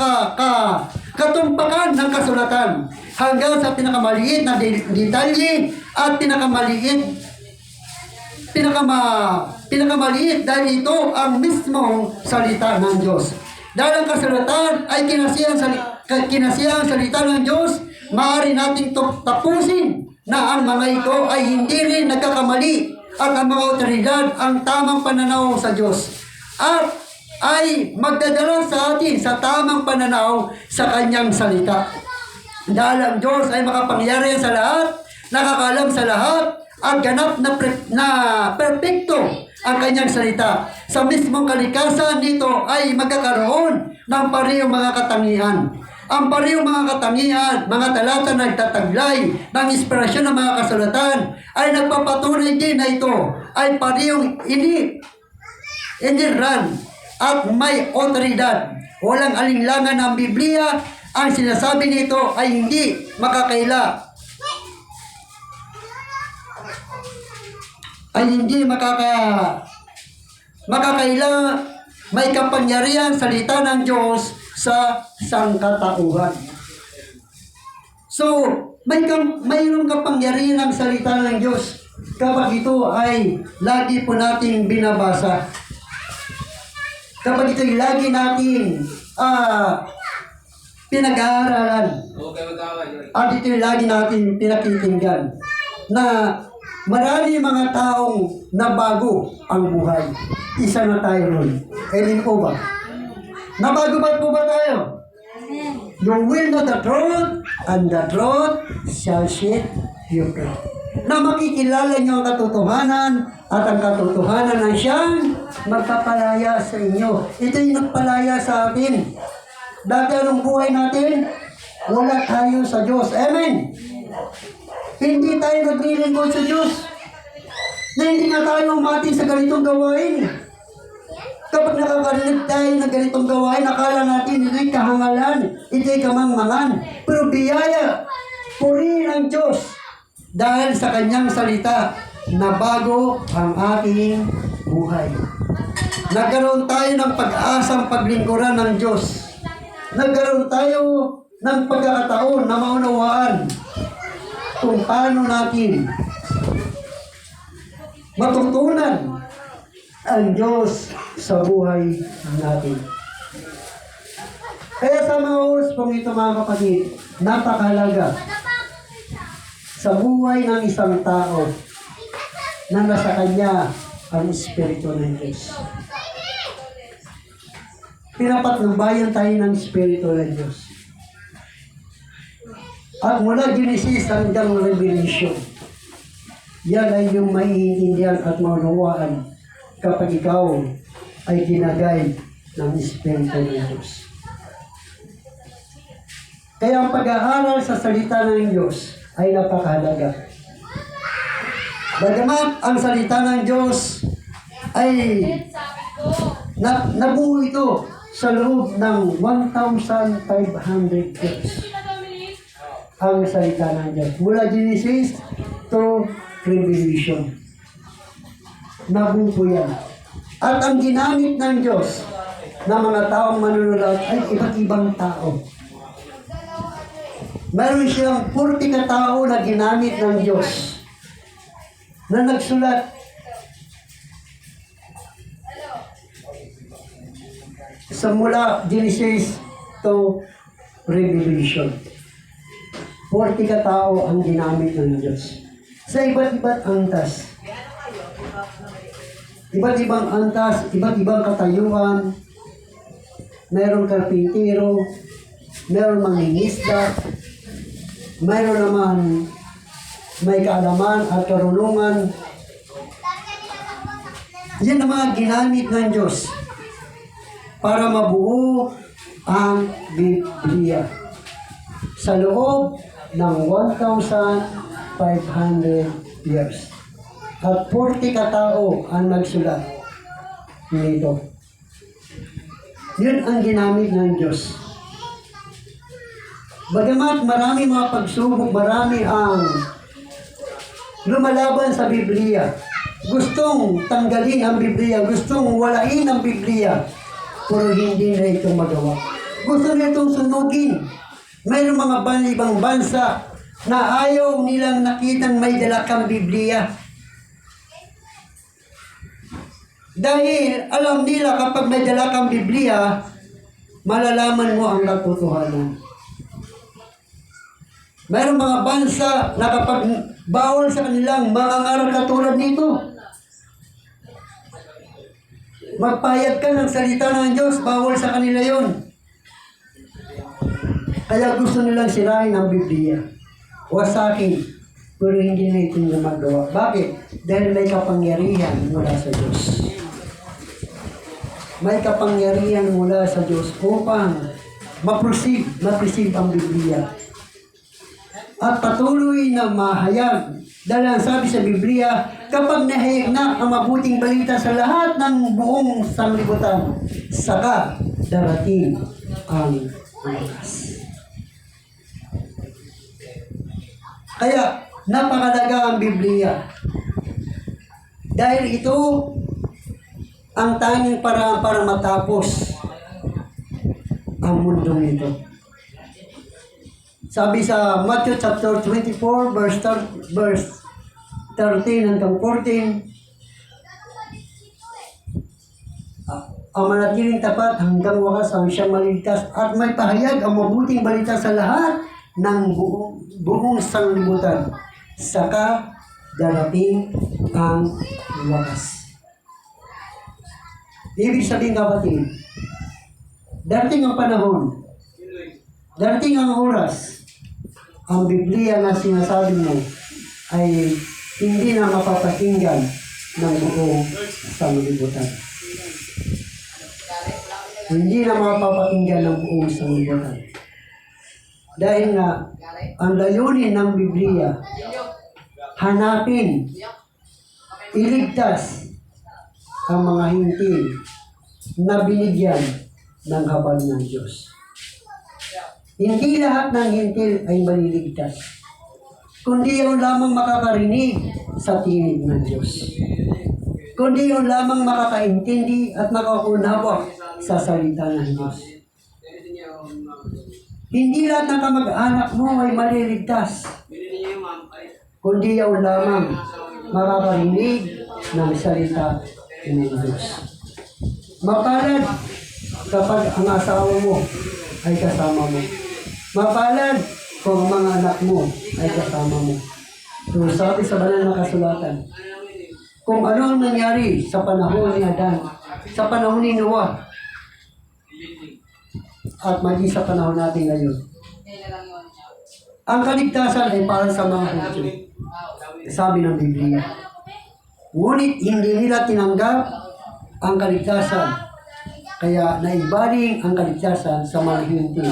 katumpakan ng kasulatan hanggang sa pinakamaliit na detalye at pinakamaliit dahil ito ang mismong salita ng Diyos. Dahil ang kasulatan ay kinasiyang salita ng Diyos, maaari nating tapusin na ang mga ito ay hindi rin nagkakamali at ang mga otoridad ang tamang pananaw sa Diyos at ay magdadala sa atin sa tamang pananaw sa Kanyang salita. Dahil ang Diyos ay makapangyarihan sa lahat, nakakaalam sa lahat, at ganap na perpekto ang Kanyang salita. Sa mismong kalikasan nito ay magkakaroon ng parehong mga katangian. Ang parehong mga katangian, mga talata na nagtataglay ng inspirasyon ng mga kasulatan ay nagpapatunay din na ito ay parehong iniran at may otoridad. Walang alinlangan ng Biblia. Ang sinasabi nito ay hindi makakaila. Makakaila, may kapangyarihan salita ng Diyos sa sangkatauhan. So, mayroong kapangyarihan ang salita ng Diyos kapag ito ay lagi po nating binabasa. Kapag ito ay lagi nating pinag-aaralan. At ito ay lagi nating pinakikinggan na marami mga taong nabago ang buhay. Isa na tayo nun. Amen po ba? Nabago ba po ba tayo? You will know the truth, and the truth shall set you free. Na makikilala niyo ang katotohanan, at ang katotohanan ay siyang magpapalaya sa inyo. Ito yung nagpalaya sa atin. Dati anong buhay natin? wala tayo sa Diyos. Amen? Hindi tayo naglilingkod sa Diyos. Na hindi na tayo umati sa ganitong gawain. Kapag nakakarinig tayo ng ganitong gawain, akala natin ito'y kahangalan, ito'y kamangmangan. Pero biyaya, purihin ang Diyos dahil sa kanyang salita na bago ang ating buhay. Nagkaroon tayo ng pag-asang paglingkuran ng Diyos. Nagkaroon tayo ng pagkakataon na maunawaan kung paano natin matutunan ang Diyos sa buhay natin. Kaya sa mga oras pong ito mga kapatid, napakahalaga sa buhay ng isang tao na nasa kanya ang Espiritu ng Diyos. Pinapatnubayan tayo ng Espiritu ng Diyos. At mula Genesis hanggang Revelation, yan ay yung maiintindihan at maunawaan kapag ikaw ay ginagay ng Espiritu ng Diyos. Kaya ang pag-aaral sa salita ng Diyos ay napakahalaga. Bagamat ang salita ng Diyos ay nabuo ito sa loob ng 1,500 years. Ang salita ng Diyos. Mula Genesis to Revelation. Nabuo po yan. At ang ginamit ng Diyos na mga taong manunulat ay iba't ibang tao. Meron siyang 40 na tao na ginamit ng Diyos na nagsulat sa mula Genesis to Revelation. 40 ka tao ang ginamit ng Diyos. Sa iba't-ibang antas. Iba't ibang antas, iba't ibang katayuan. Mayroong karpintero, mayroong mangingisda, mayroon naman may kaalaman at karunungan. Yan ang mga ginamit ng Diyos para mabuo ang Biblia sa loob ng 1,500 years. At 40 katao ang nagsulat nito. Yun ang ginamit ng Diyos. Bagamat marami mga pagsubok, marami ang lumalaban sa Biblia. Gustong tanggalin ang Biblia, gustong walain ang Biblia, pero hindi na ito magawa. Gusto na itong sunugin. Mayroong mga ibang bansa na ayaw nilang nakitang may dalakang Biblia. Dahil alam nila kapag may dalakang Biblia, malalaman mo ang katotohanan. Mayroong mga bansa na kapag bawal sa kanilang mga ngaral katulad nito, magpayag ka ng salita ng Diyos, bawal sa kanila yon. Kaya gusto nilang sirain ang Biblia. Wasakin, pero hindi na ito magawa. Bakit? Dahil may kapangyarihan mula sa Diyos. May kapangyarihan mula sa Diyos upang ma-perceive ang Biblia. At patuloy na mahayag. Dahil ang sabi sa Biblia, kapag nahayag na ang mabuting balita sa lahat ng buong sanglibutan, saka darating ang wakas. Kaya, napakalaga ang Biblia. Dahil ito ang tanging paraan para matapos ang mundong ito. Sabi sa Matthew chapter 24, verse 13 hanggang 14, ang manatiling tapat hanggang wakas ang siyang maligtas at may pahayag ang mabuting balita sa lahat ng buong sanglibutan. Saka darating ang wakas. Ibig sabihin kapatid, darating ang panahon, darating ang oras, ang Biblia na sinasabi mo ay hindi na mapapakinggan ng buong sanglibutan. Hindi na mapapakinggan ng buong sanglibutan. Dahil nga, ang layunin ng Biblia, hanapin, iligtas ang mga hintil na binigyan ng habag ng Diyos. Hindi lahat ng hintil ay maliligtas, kundi yung lamang makakarinig sa tinig ng Diyos. Kundi yung lamang makakaintindi at makaunawa sa salita ng Diyos. Hindi lahat ng kamag-anak mo ay maliligtas, kundi yung lamang makakarinig ng salita ng Diyos. Mapalad kapag ang asawa mo ay kasama mo. Mapalad kung ang mga anak mo ay kasama mo. So sabi sa banal na kasulatan, kung ano ang nangyari sa panahon ni Adan, sa panahon ni Noah, at maging sa panahon natin ngayon, ang kaligtasan ay para sa mga Hudyo. Sabi ng Biblia. Ngunit hindi nila tinanggap ang kaligtasan. Kaya naibaling ang kaligtasan sa mga Hintil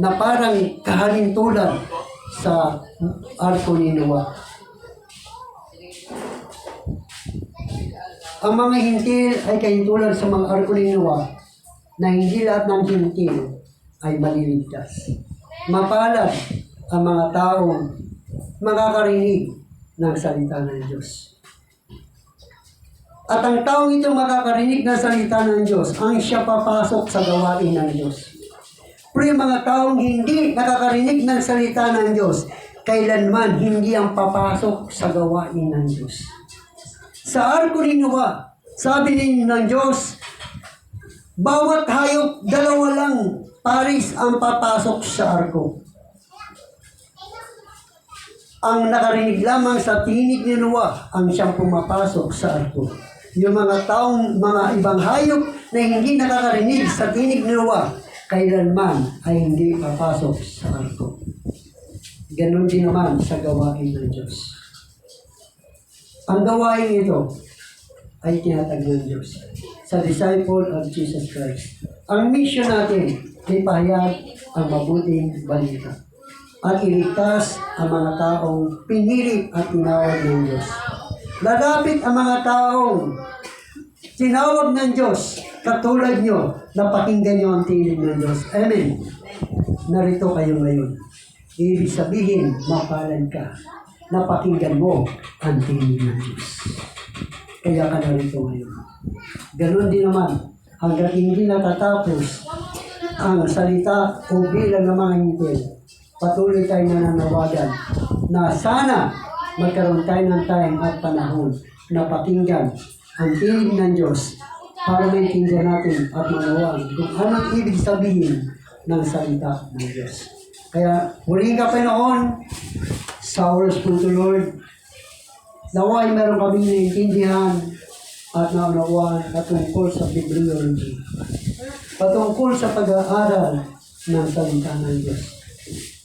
na parang kahalintulad sa arko ni Noah. Ang mga Hintil ay kahintulad sa mga arko ni Noah na hindi lahat ng Hintil ay maliligtas. Mapalad ang mga taong makakarinig ng salita ng Diyos. At ang taong ito makakarinig ng salita ng Diyos, ang siya papasok sa gawain ng Diyos. Pero yung mga taong hindi nakakarinig ng salita ng Diyos, kailanman hindi ang papasok sa gawain ng Diyos. Sa arko ni Noah, sabi ng Diyos, bawat hayop, 2 lang paris ang papasok sa arko. Ang nakarinig lamang sa tinig ni Noah ang siyang pumapasok sa arko. Yung mga taong, mga ibang hayop na hindi nakakarinig sa tinig ni Noah, kailanman ay hindi papasok sa arko. Ganon din naman sa gawain ng Diyos. Ang gawain ito ay tinatag ng Diyos sa disciple of Jesus Christ. Ang mission natin ay pahayag ang mabuting balita at iligtas ang mga taong pinili at tinawag ng Diyos. Lalapit ang mga taong tinawag ng Diyos, katulad nyo, na pakinggan nyo ang tinig ng Diyos. Amen. Narito kayo ngayon. Ibig sabihin, mapalad ka, na pakinggan mo ang tinig ng Diyos. Kaya ka narito ngayon. Ganon din naman, hanggang hindi natatapos ang salita o bilang ng mga hintil, patuloy tayo nananawagan na sana magkaroon tayo ng time at panahon na pakinggan ang tinig ng Diyos para maintindihan natin at manawagan kung anong ibig sabihin ng salita ng Diyos. Kaya huling ka pa noon sa oras po ito, Lord, naway meron kami naiintindihan at naunawaan patungkol sa bibliology, patungkol sa pag-aaral ng salita ng Diyos.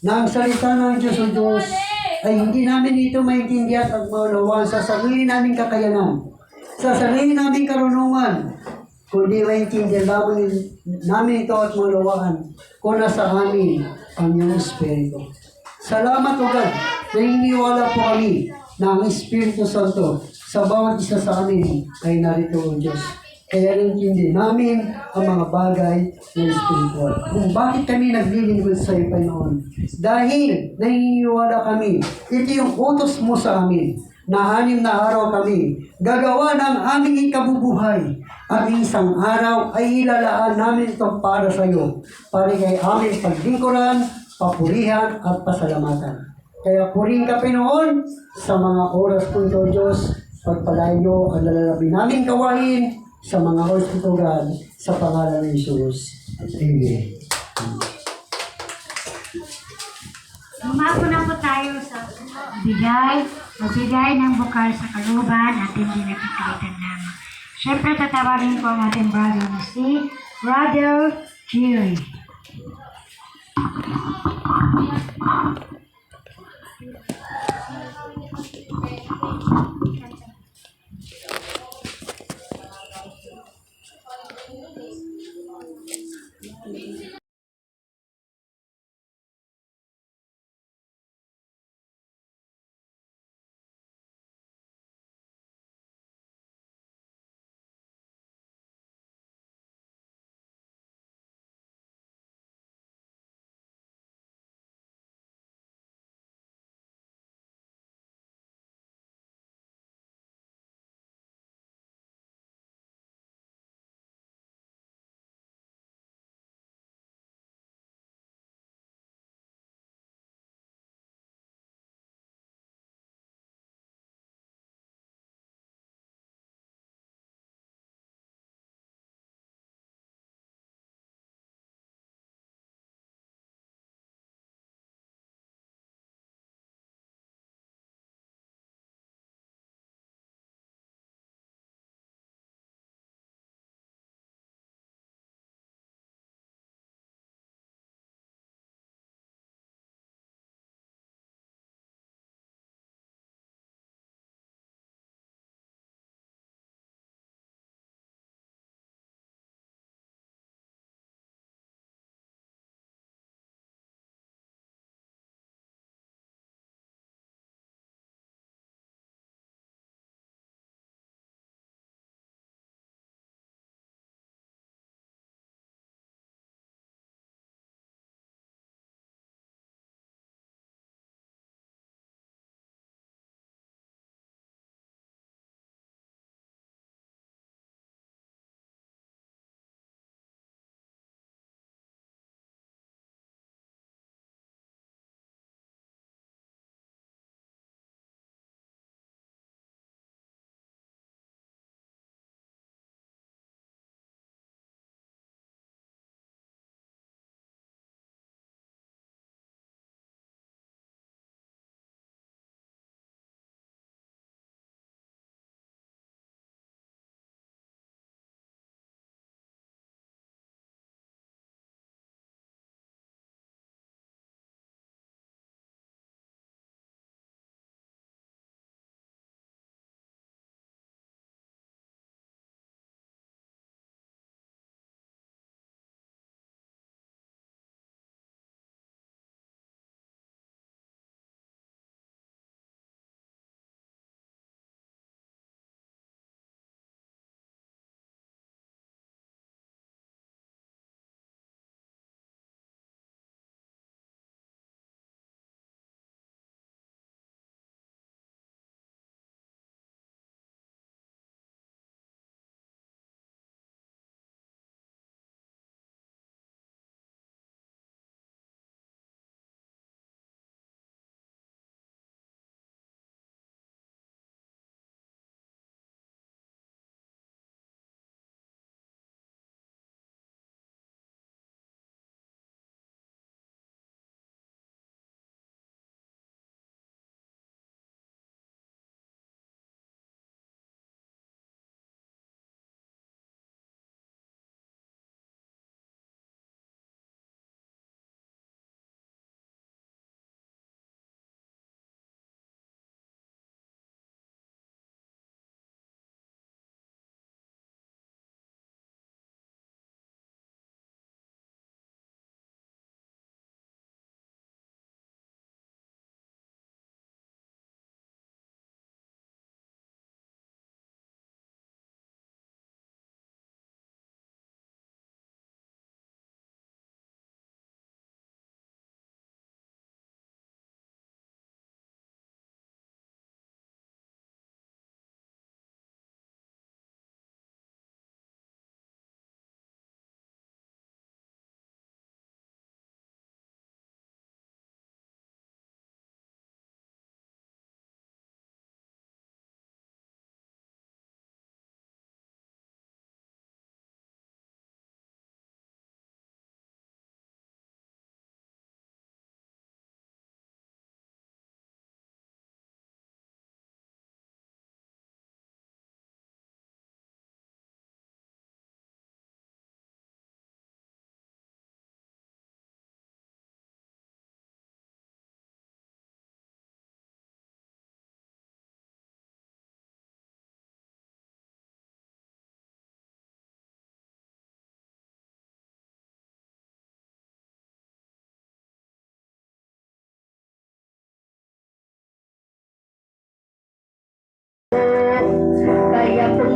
Na ang salita ng Diyos o Diyos ay hindi namin ito maintindihan at maunawaan sa sarili naming kakayanan, sa sarili naming karunungan, kundi maintindihan lamang namin ito at maunawaan kung nasa amin ang iyong Espiritu. Salamat o God, naniniwala po kami na ang Espiritu Santo sa bawat isa sa amin ay narito o Diyos. Kaya nintindi namin ang mga bagay ng spiritual. Kung bakit kami naglilingkod sa iyo, Panginoon. Dahil naniniwala kami, ito yung utos mo sa amin, na 6 na araw kami gagawa ng aming ikabubuhay. At isang araw ay ilalaan namin ito para sa iyo, para kay aming paglingkuran, papurihan at pasalamatan. Kaya puring ka, Panginoon, sa mga oras po ito, Diyos, pagpalain niyo ang lalabing namin gawain sa mga hospital sa pangalan ng Jesus. Amen. Umako na po tayo sa magbigay ng bukal sa kaluban at hindi napipilitan naman. Siyempre, tatawagin ko ang ating brother na si Brother Jerry.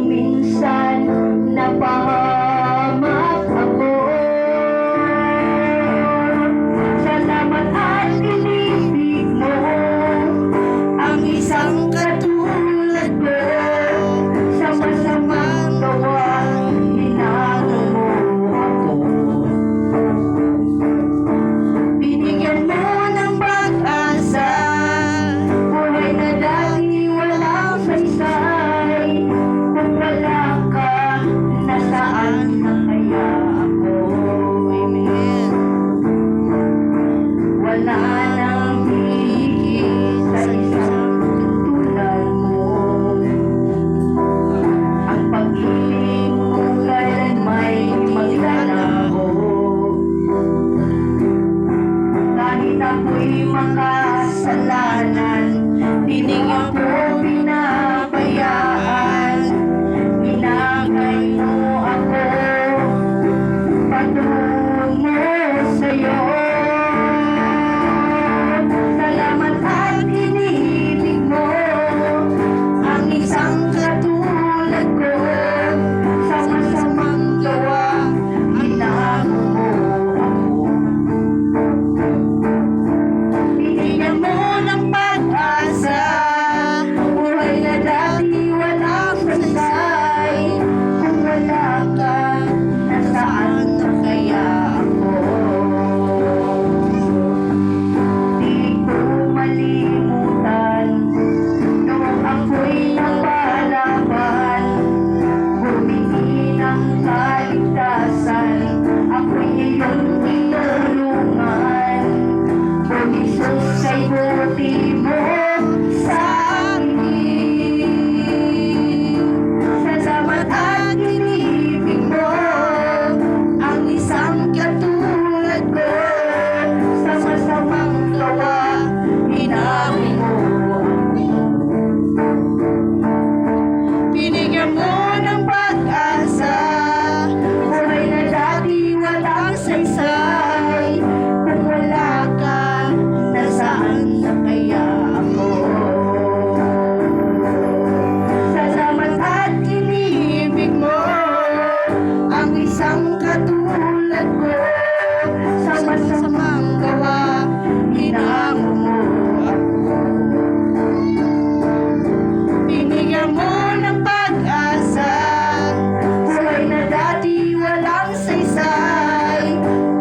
kung minsan napahamak ako. Salamat at inibig mo ang isang katulad ko. Sa masamang gawa, hinago mo ako. Binigyan mo ng pag-asa, buhay na dati walang saysay. Kung wala ka, nasaan na kaya ako? Amen. Wala nang hihigit sa isang tulad mo. Ang pag-ibig mo kailan may maglalaho. Kahit ako'y makasalanan, binigyan ko pinabayaan. Inagay mo ako patungo sa'yo. Salamat at inibig mo ang isang katulad ko. Sa masamang gawa, hinago mo ako. Binigyan mo ng pag-asa, buhay na dati walang saysay. Kung wala ka, nasaan na kaya ako? Di ko malimutan noong ako'y napalaban, humingi ng kaligtasan, ako'y iyong tinulungan. Bumisos kay buti mo sa akin. Salamat at inibig mo ang isang katulad ko. Sa masamang gawa, hinago mo ako. Binigyan mo ng pag-asa, buhay na dati walang saysay. Kung wala ka, nasaan na kaya ako? Salamat at inibig mo ang isang katulad ko. Sa masamang gawa, hinago mo ako. Binigyan mo ng pag-asa, buhay na dati walang saysay.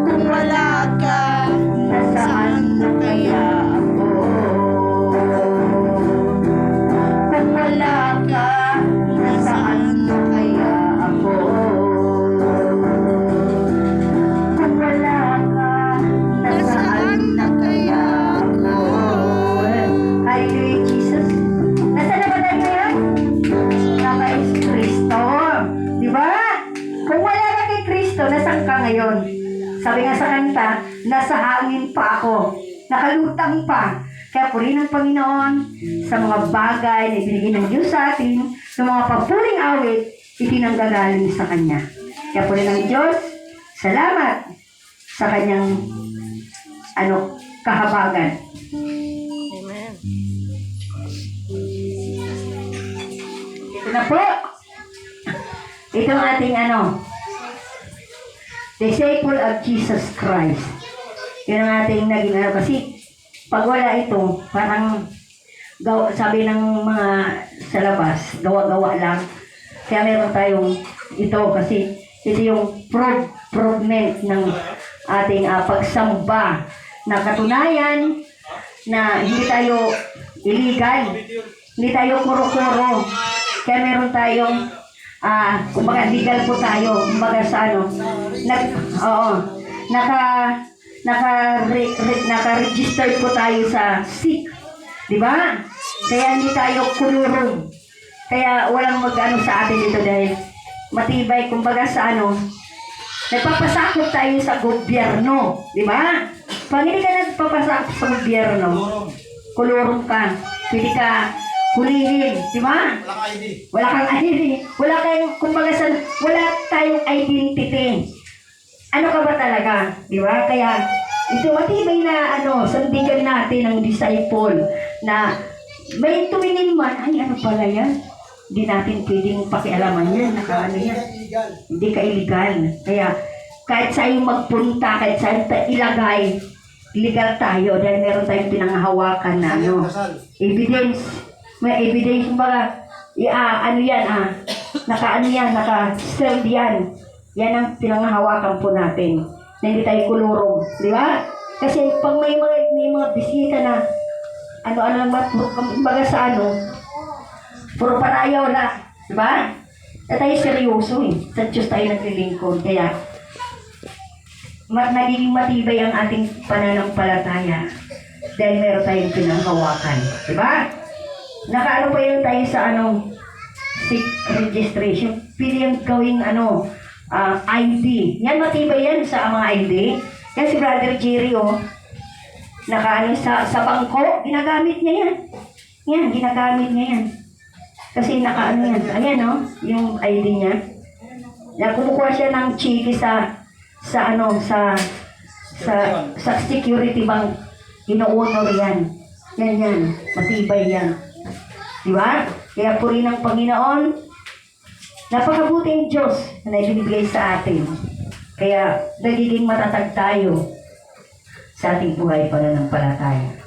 Kung wala ka, nasaan na kaya ako? Kung wala ka, nasaan na kaya ako? Kung wala ka, nasaan na kaya ako? Hallelujah, Jesus. Nasaan na ba tayo ngayon? Kay Kristo. Di ba? Kung wala ka kay Kristo, nasaan ka ngayon? Sabi nga sa kanta, nasa hangin pa ako. Nakalutang pa. Kaya purihin ng Panginoon sa mga bagay na ibinigay ng Diyos sa atin, sa mga papuling awit, itinanggagaling sa Kanya. Kaya purihin ng Diyos, salamat sa Kanyang kahabagan. Amen. Ito na po. Ito ang ating disciple of Jesus Christ. Yun ang ating naging kasi pag wala ito, parang sabi ng mga sa labas, gawa-gawa lang. Kaya meron tayong ito kasi ito yung provement ng ating pagsamba na katunayan na hindi tayo illegal, hindi tayo kuro-kuro. Kaya meron tayong kumbaga legal po tayo, kumbaga sa naka-register po tayo sa SIC, di ba? Kaya hindi tayo kulurong. Kaya walang sa atin dito dahil matibay, kumbaga sa nagpapasakop tayo sa gobyerno, di ba? Pag hindi ka nagpapasakop sa gobyerno, kulurong ka, pwede ka hulihin, di ba? Wala kang ID. Wala kang, kumbaga wala tayong identity. Ano ka ba talaga? Di ba? Kaya, ito matibay na sandigan natin ng disciple na may tumingin man, ay ano pala yan? Hindi natin pwedeng pakialaman yan, nakaano yan. Hindi ka illegal. Kaya kahit saan magpunta, kahit saan ilagay, legal tayo dahil meron tayong pinanghahawakan na evidence. May evidence, kumbaga, ano yan, naka-ano yan, naka-sealed yan. Yan ang pinanghahawakan po natin. Na hindi tayo kulurong. Di ba? Kasi pag may mga bisita na ano lang ba, kumbaga sa puro parayaw na. Di ba? Na tayo seryoso eh. Sa Diyos tayo naglilingkod. Kaya, nagiging matibay ang ating pananampalataya dahil meron tayong pinanghawakan. Di ba? Nakaano pa yun tayo sa sick registration. Pili yung gawing ID. Yan, matibay yan sa mga ID. Yan si Brother Jerry, nakaano sa bangko, ginagamit niya yan. Yan, ginagamit niya yan. Kasi nakaano yan. Ayan, yung ID niya. Kumukuha siya ng chiki sa security bank. Ino-honor yan. Yan. Matibay yan. Diba? Kaya puri ng Panginoon, napakabuting Diyos na ibinigay sa atin. Kaya nagiging matatag tayo sa ating buhay pananampalataya.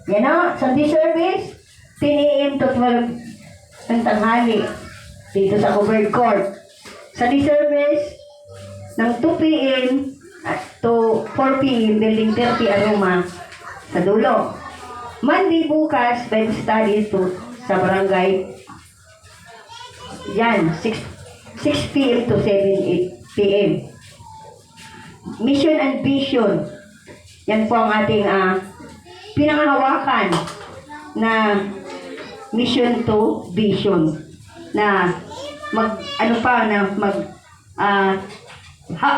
Yan Sunday service, 10 a.m. to 12 ng tanghali dito sa covered court. Sunday service ng 2 p.m. to 4 p.m. building 30 Aroma sa dulo. Monday bukas, Bible study to sa barangay. Yan, 6 p.m. to 7 p.m. Mission and vision. Yan po ang ating pinanghahawakan na mission to vision na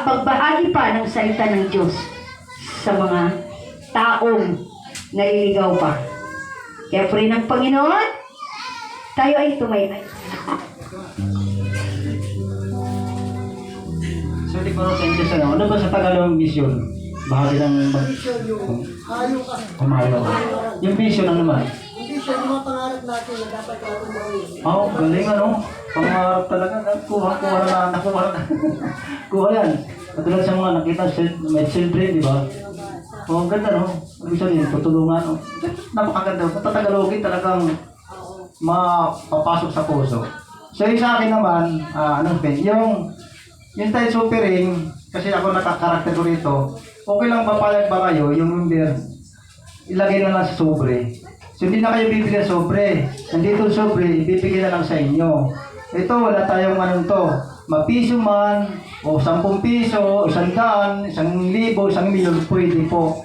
magbahagi pa ng salita ng Diyos sa mga taong naliligaw pa. Kaya po rin ng Panginoon, tayo ay tumaybay. So, di ko sa English ano ba sa Tagalog vision? Bahagi ng kumayo. Yung vision ano naman? Hindi siya yung mga pangarap natin na dapat natin gawin. Galing pangarap talaga. Nakuha Kuha yan. Katulad sa mga nakita may children, di ba? Ang ganda Ibig sabihin, tutulungan Napakaganda. Kung Tagalogin talagang mapapasok sa puso. So yung sa akin naman, yung tayo supering, kasi ako nakakarakter ko rito, okay lang papayag ba kayo, yung member, ilagay na lang sa sobre. So hindi na kayo bibigyan sobre. Nandito sobre, bibigyan na lang sa inyo. Ito, wala tayong mapiso man, o 10 piso, 100, 1,000, 1,000, 1,000,000, pwede po.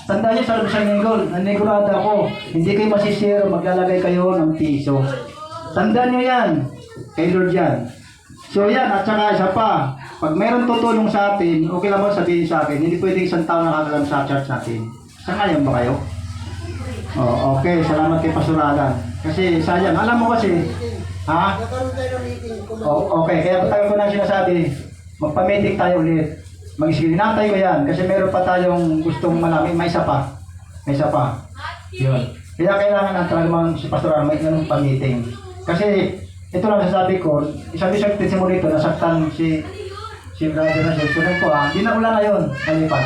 Tandaan nyo sa isang nanigurado ako, hindi kayo masisiro, maglalagay kayo ng piso. Tandaan nyo yan, kay Lord yan. So yan, at saka isa pa, pag mayroon tutulong sa atin, okay lang mo sabihin sa akin, hindi pwedeng isang taon nakakalam sa church natin. Sangayon ba kayo? Okay, salamat kay Pasuralan. Kasi sayang, alam mo kasi, Nagkaroon tayo ng meeting. okay, kaya tayo ko na sinasabi, magpa-meeting tayo ulit. Mag-isinatay ko yan, kasi meron pa tayong gustong malamin, may isa pa. Yun. Kaya kailangan na talagang si Pasuralan may ganung pa-meeting. Kasi, ito lang sasabi ko, isang testimony dito, nasaktan si brother na siya. Sunod ko hindi na ulan ngayon, nalipat.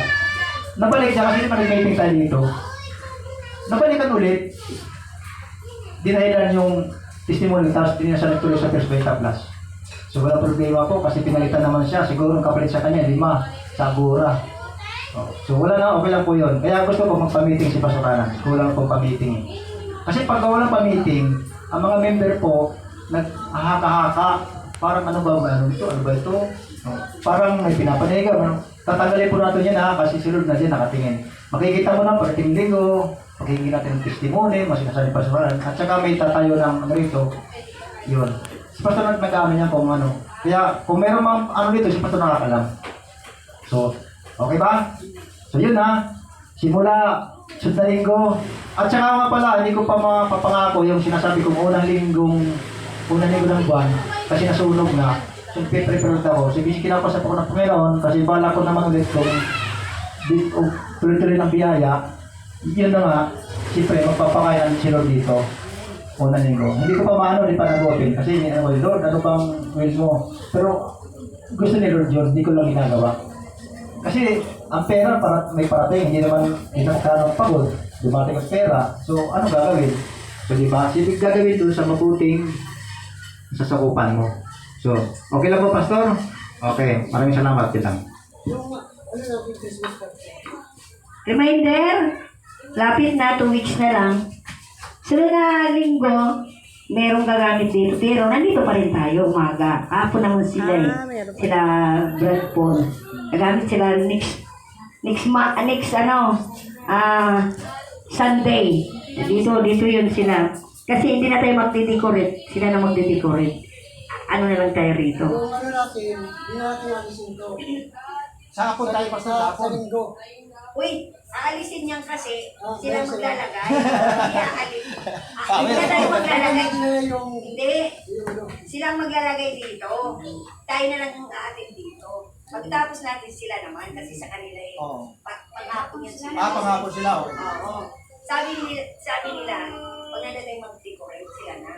Nabalik siya kasi mag-meeting tayo dito. Nabalikan ulit. Dinahilan yung testimony, tapos hindi na siya nagtuloy sa First Beta Plus. So wala problema po kasi pinalitan naman siya. Siguro ang kapalit sa kanya, 5 sa Agora. So wala na, okay lang po yun. Kaya gusto ko magpa-meeting si Pasuralan. Kulang po pa-meeting. Kasi pag walang pa-meeting, ang mga member po, naghahaka-haka, parang ano ba ito? Parang may pinapanigaw. Tatanggalin po natin yan kasi silod na dyan nakatingin. Makikita mo na pagdating linggo, magiging natin ng testimony, masinasabi pa sa at saka may tatayo ng rito. Yun. Si Pastor nag-ano niya kung Kaya kung meron mga dito, si Pastor nakakalam. So, okay ba? So yun simula sunod na linggo. At saka nga pala, hindi ko pa mapapangako yung sinasabi kong unang linggo ng buwan kasi nasunog na. So, prepare ako. So, kinapasa ako ng Panginoon kasi bala ko naman ulit kung tuloy-tuloy ng biyaya. Yun na nga, siyempre, magpapakayan si Lord dito. unang linggo. Hindi ko pa maano, hindi pa nagutin. Kasi ano, Lord, ano bang will mo? Pero gusto ni Lord yun, hindi ko lang ginagawa. Kasi ang pera para may parating, hindi naman ng pagod. Dumating ang pera. So ano gagawin? So di ba? Sibig gagawin doon sa mabuting sasakupan mo. So, okay lang po, Pastor? Okay, maraming salamat. Kitang. Reminder, lapit na, 2 weeks na lang. Sunod na linggo, merong gagamit dito. Pero nandito pa rin tayo, umaga. Kahapon naman sila eh. Meron pa. Sila Brad Paul. Gagamit sila Sunday. Dito yun sila. Kasi hindi na tayo magde-decorate. Sila na magde-decorate. Ano na lang tayo rito. Kung ano natin, hindi natin alisin to. Sa hapon tayo, Pastor. Sa linggo. Uy, aalisin niyan kasi Ah, sila sila. maglalagay. Hindi aalis. Hindi na tayo maglalagay. Yung Hindi. Sila ang maglalagay dito. Tayo na lang ang aatin dito. Pagtapos natin sila naman kasi sa kanila eh. Oo. Panghapon yan sila. Pangako sila, okay. Oo. Sabi nila, pag na tayo mag-decorate sila na,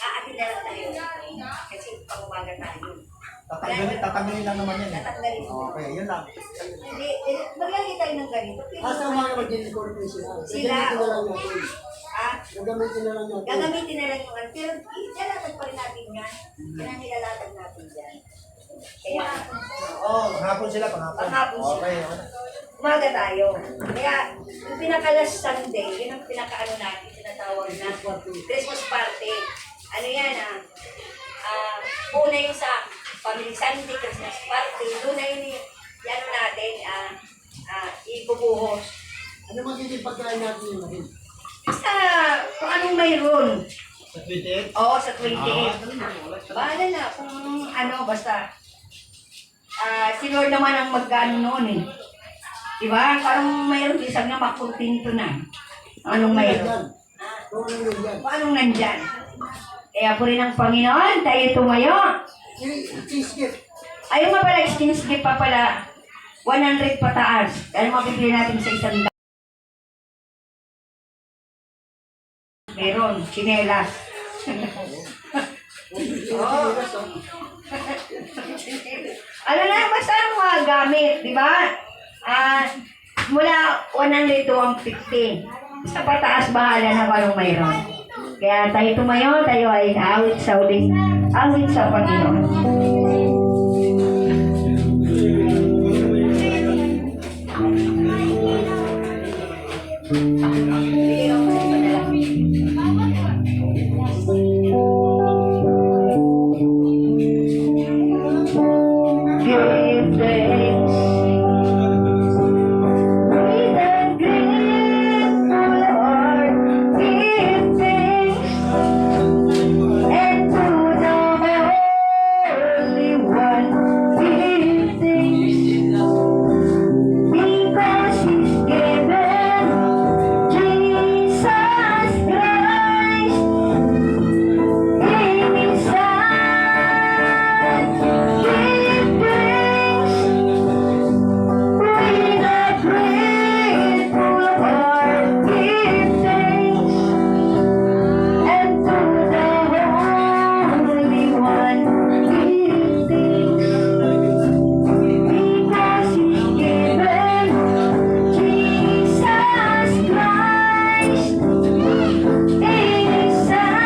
aatin na lang tayo. Kasi pang-umaga tayo. Tatanggalin lang naman yan. Tatanggalin mo. Okay, yun lang. Hindi, maglalagay tayo ng ganito. Pero, asa mga mag-decorate sila. Sila, Gagamitin na lang natin. Gagamitin Gagamitin na lang natin. Gagamitin na lang yung ano. Pero ilalatag pa rin natin yan. Kailangan nilalatag natin yan. Kaya, Panghapon sila, panghapon. Panghapon sila. Okay. umaga tayo. Kaya, yung pinaka-last Sunday, yun ang pinaka-ano natin, tinatawag na Christmas party. Ano yan una yung sa Family Sunday, Christmas party. Doon na yun ano natin, ibubuhos. Ano magiging pagkain natin yung mahin? Basta, kung anong mayroon. Sa 28? Oo, sa 28. Bahala na kung ano, basta. Si Lord naman ang mag-ano noon eh. Diba? Parang mayroon isang na makontento na. Anong mayroon? Kung ano yun yan. Kung anong nandyan. Kaya po rin ang Panginoon, tayo tumayo. Cheesecake. Ayun nga pala, skins gift pa pala. 100 pataas. Kaya mabibili natin sa isang meron, chinelas. Oo. Ano na, basta ang mga gamit, di ba? Mula 100 to 150. Sa pataas, bahala na kung anong mayroon. Kaya tayo tumayo, tayo ay awit sa uling, awit sa Panginoon. Give thanks. With a grateful heart, give thanks. And to the Holy One, give thanks. Because He's given Jesus Christ in His Son. Give thanks with a grateful heart. Give thanks, and to the Holy One, give thanks. Because He's given Jesus Christ in His Son.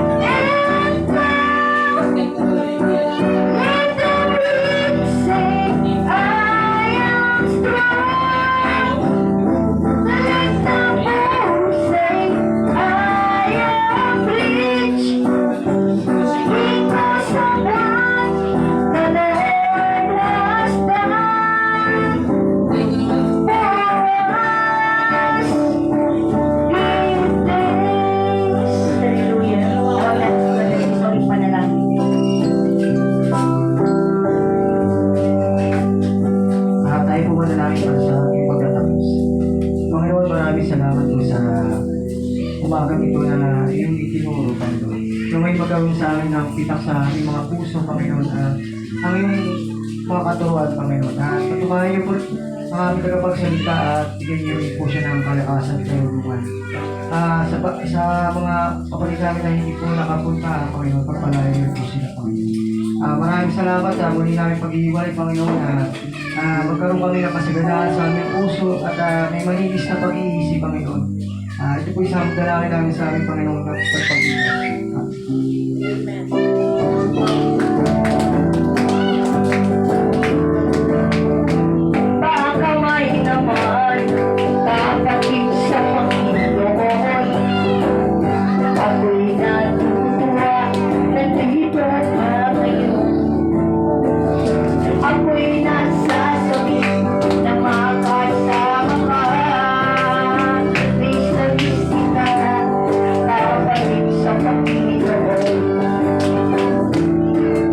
And now, let the weak say, I am strong. Let the poor say, I am rich. Because of what the Lord has done for us. Give thanks. Hallelujah. Let's panalangin. Tayo po manalangin para sa ating pagtatapos. Panginoon, maraming salamat po sa umagang ito na iyong itinuro, Panginoon. Na may magawin sa amin ng pitak sa aming mga puso, Panginoon. Ang iyong mga katuruan, Panginoon. Patumayan niyo po ang aming tagapagsalita at bigyan niyo rin po siya ng kalakasan at karunungan. Sa mga kapatid namin na hindi po nakapunta, Panginoon, pagpalayo niyo po sila, Panginoon. Maraming salamat sa muli namin pag-iiwalay, Panginoon, na magkaroon kami ng kasaganaan sa aming puso at may malinis na pag-iisip, Panginoon. Ito po isang dalangin namin sa aming Panginoon na pag-iisip. Baka may naman kapatid sa Panginoon. Ako'y natutuwa, nandito ka ngayon. Ako'y nasasabi na makasama ka. Miss na miss kita, kapatid sa Panginoon.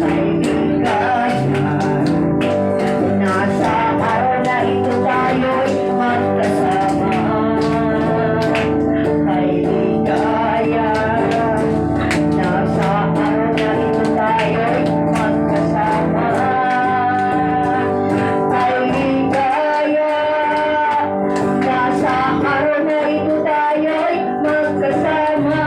Kaibigan, nasa araw na ito tayo'y magkasama. Kailigaya, nasa araw na ito tayo'y magkasama. Kailigaya, nasa araw na ito tayo'y magkasama.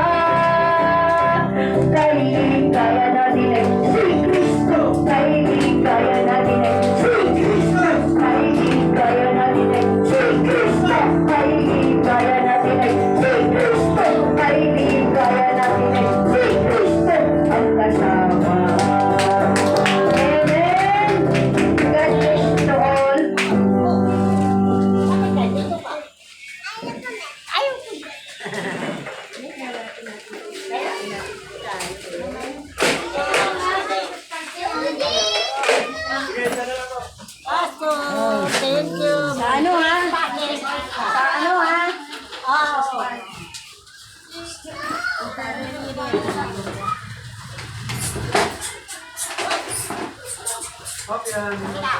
Kailigaya natin ay si Kristo. Kailigaya natin ay si Kristo. Kailigaya natin ay si Kristo. Kailigaya natin ay si Kristo. Kailigaya natin ay si Kristo ang kasama. Amen. God bless to all. Sa ano ha? Sa ano ha? Okay.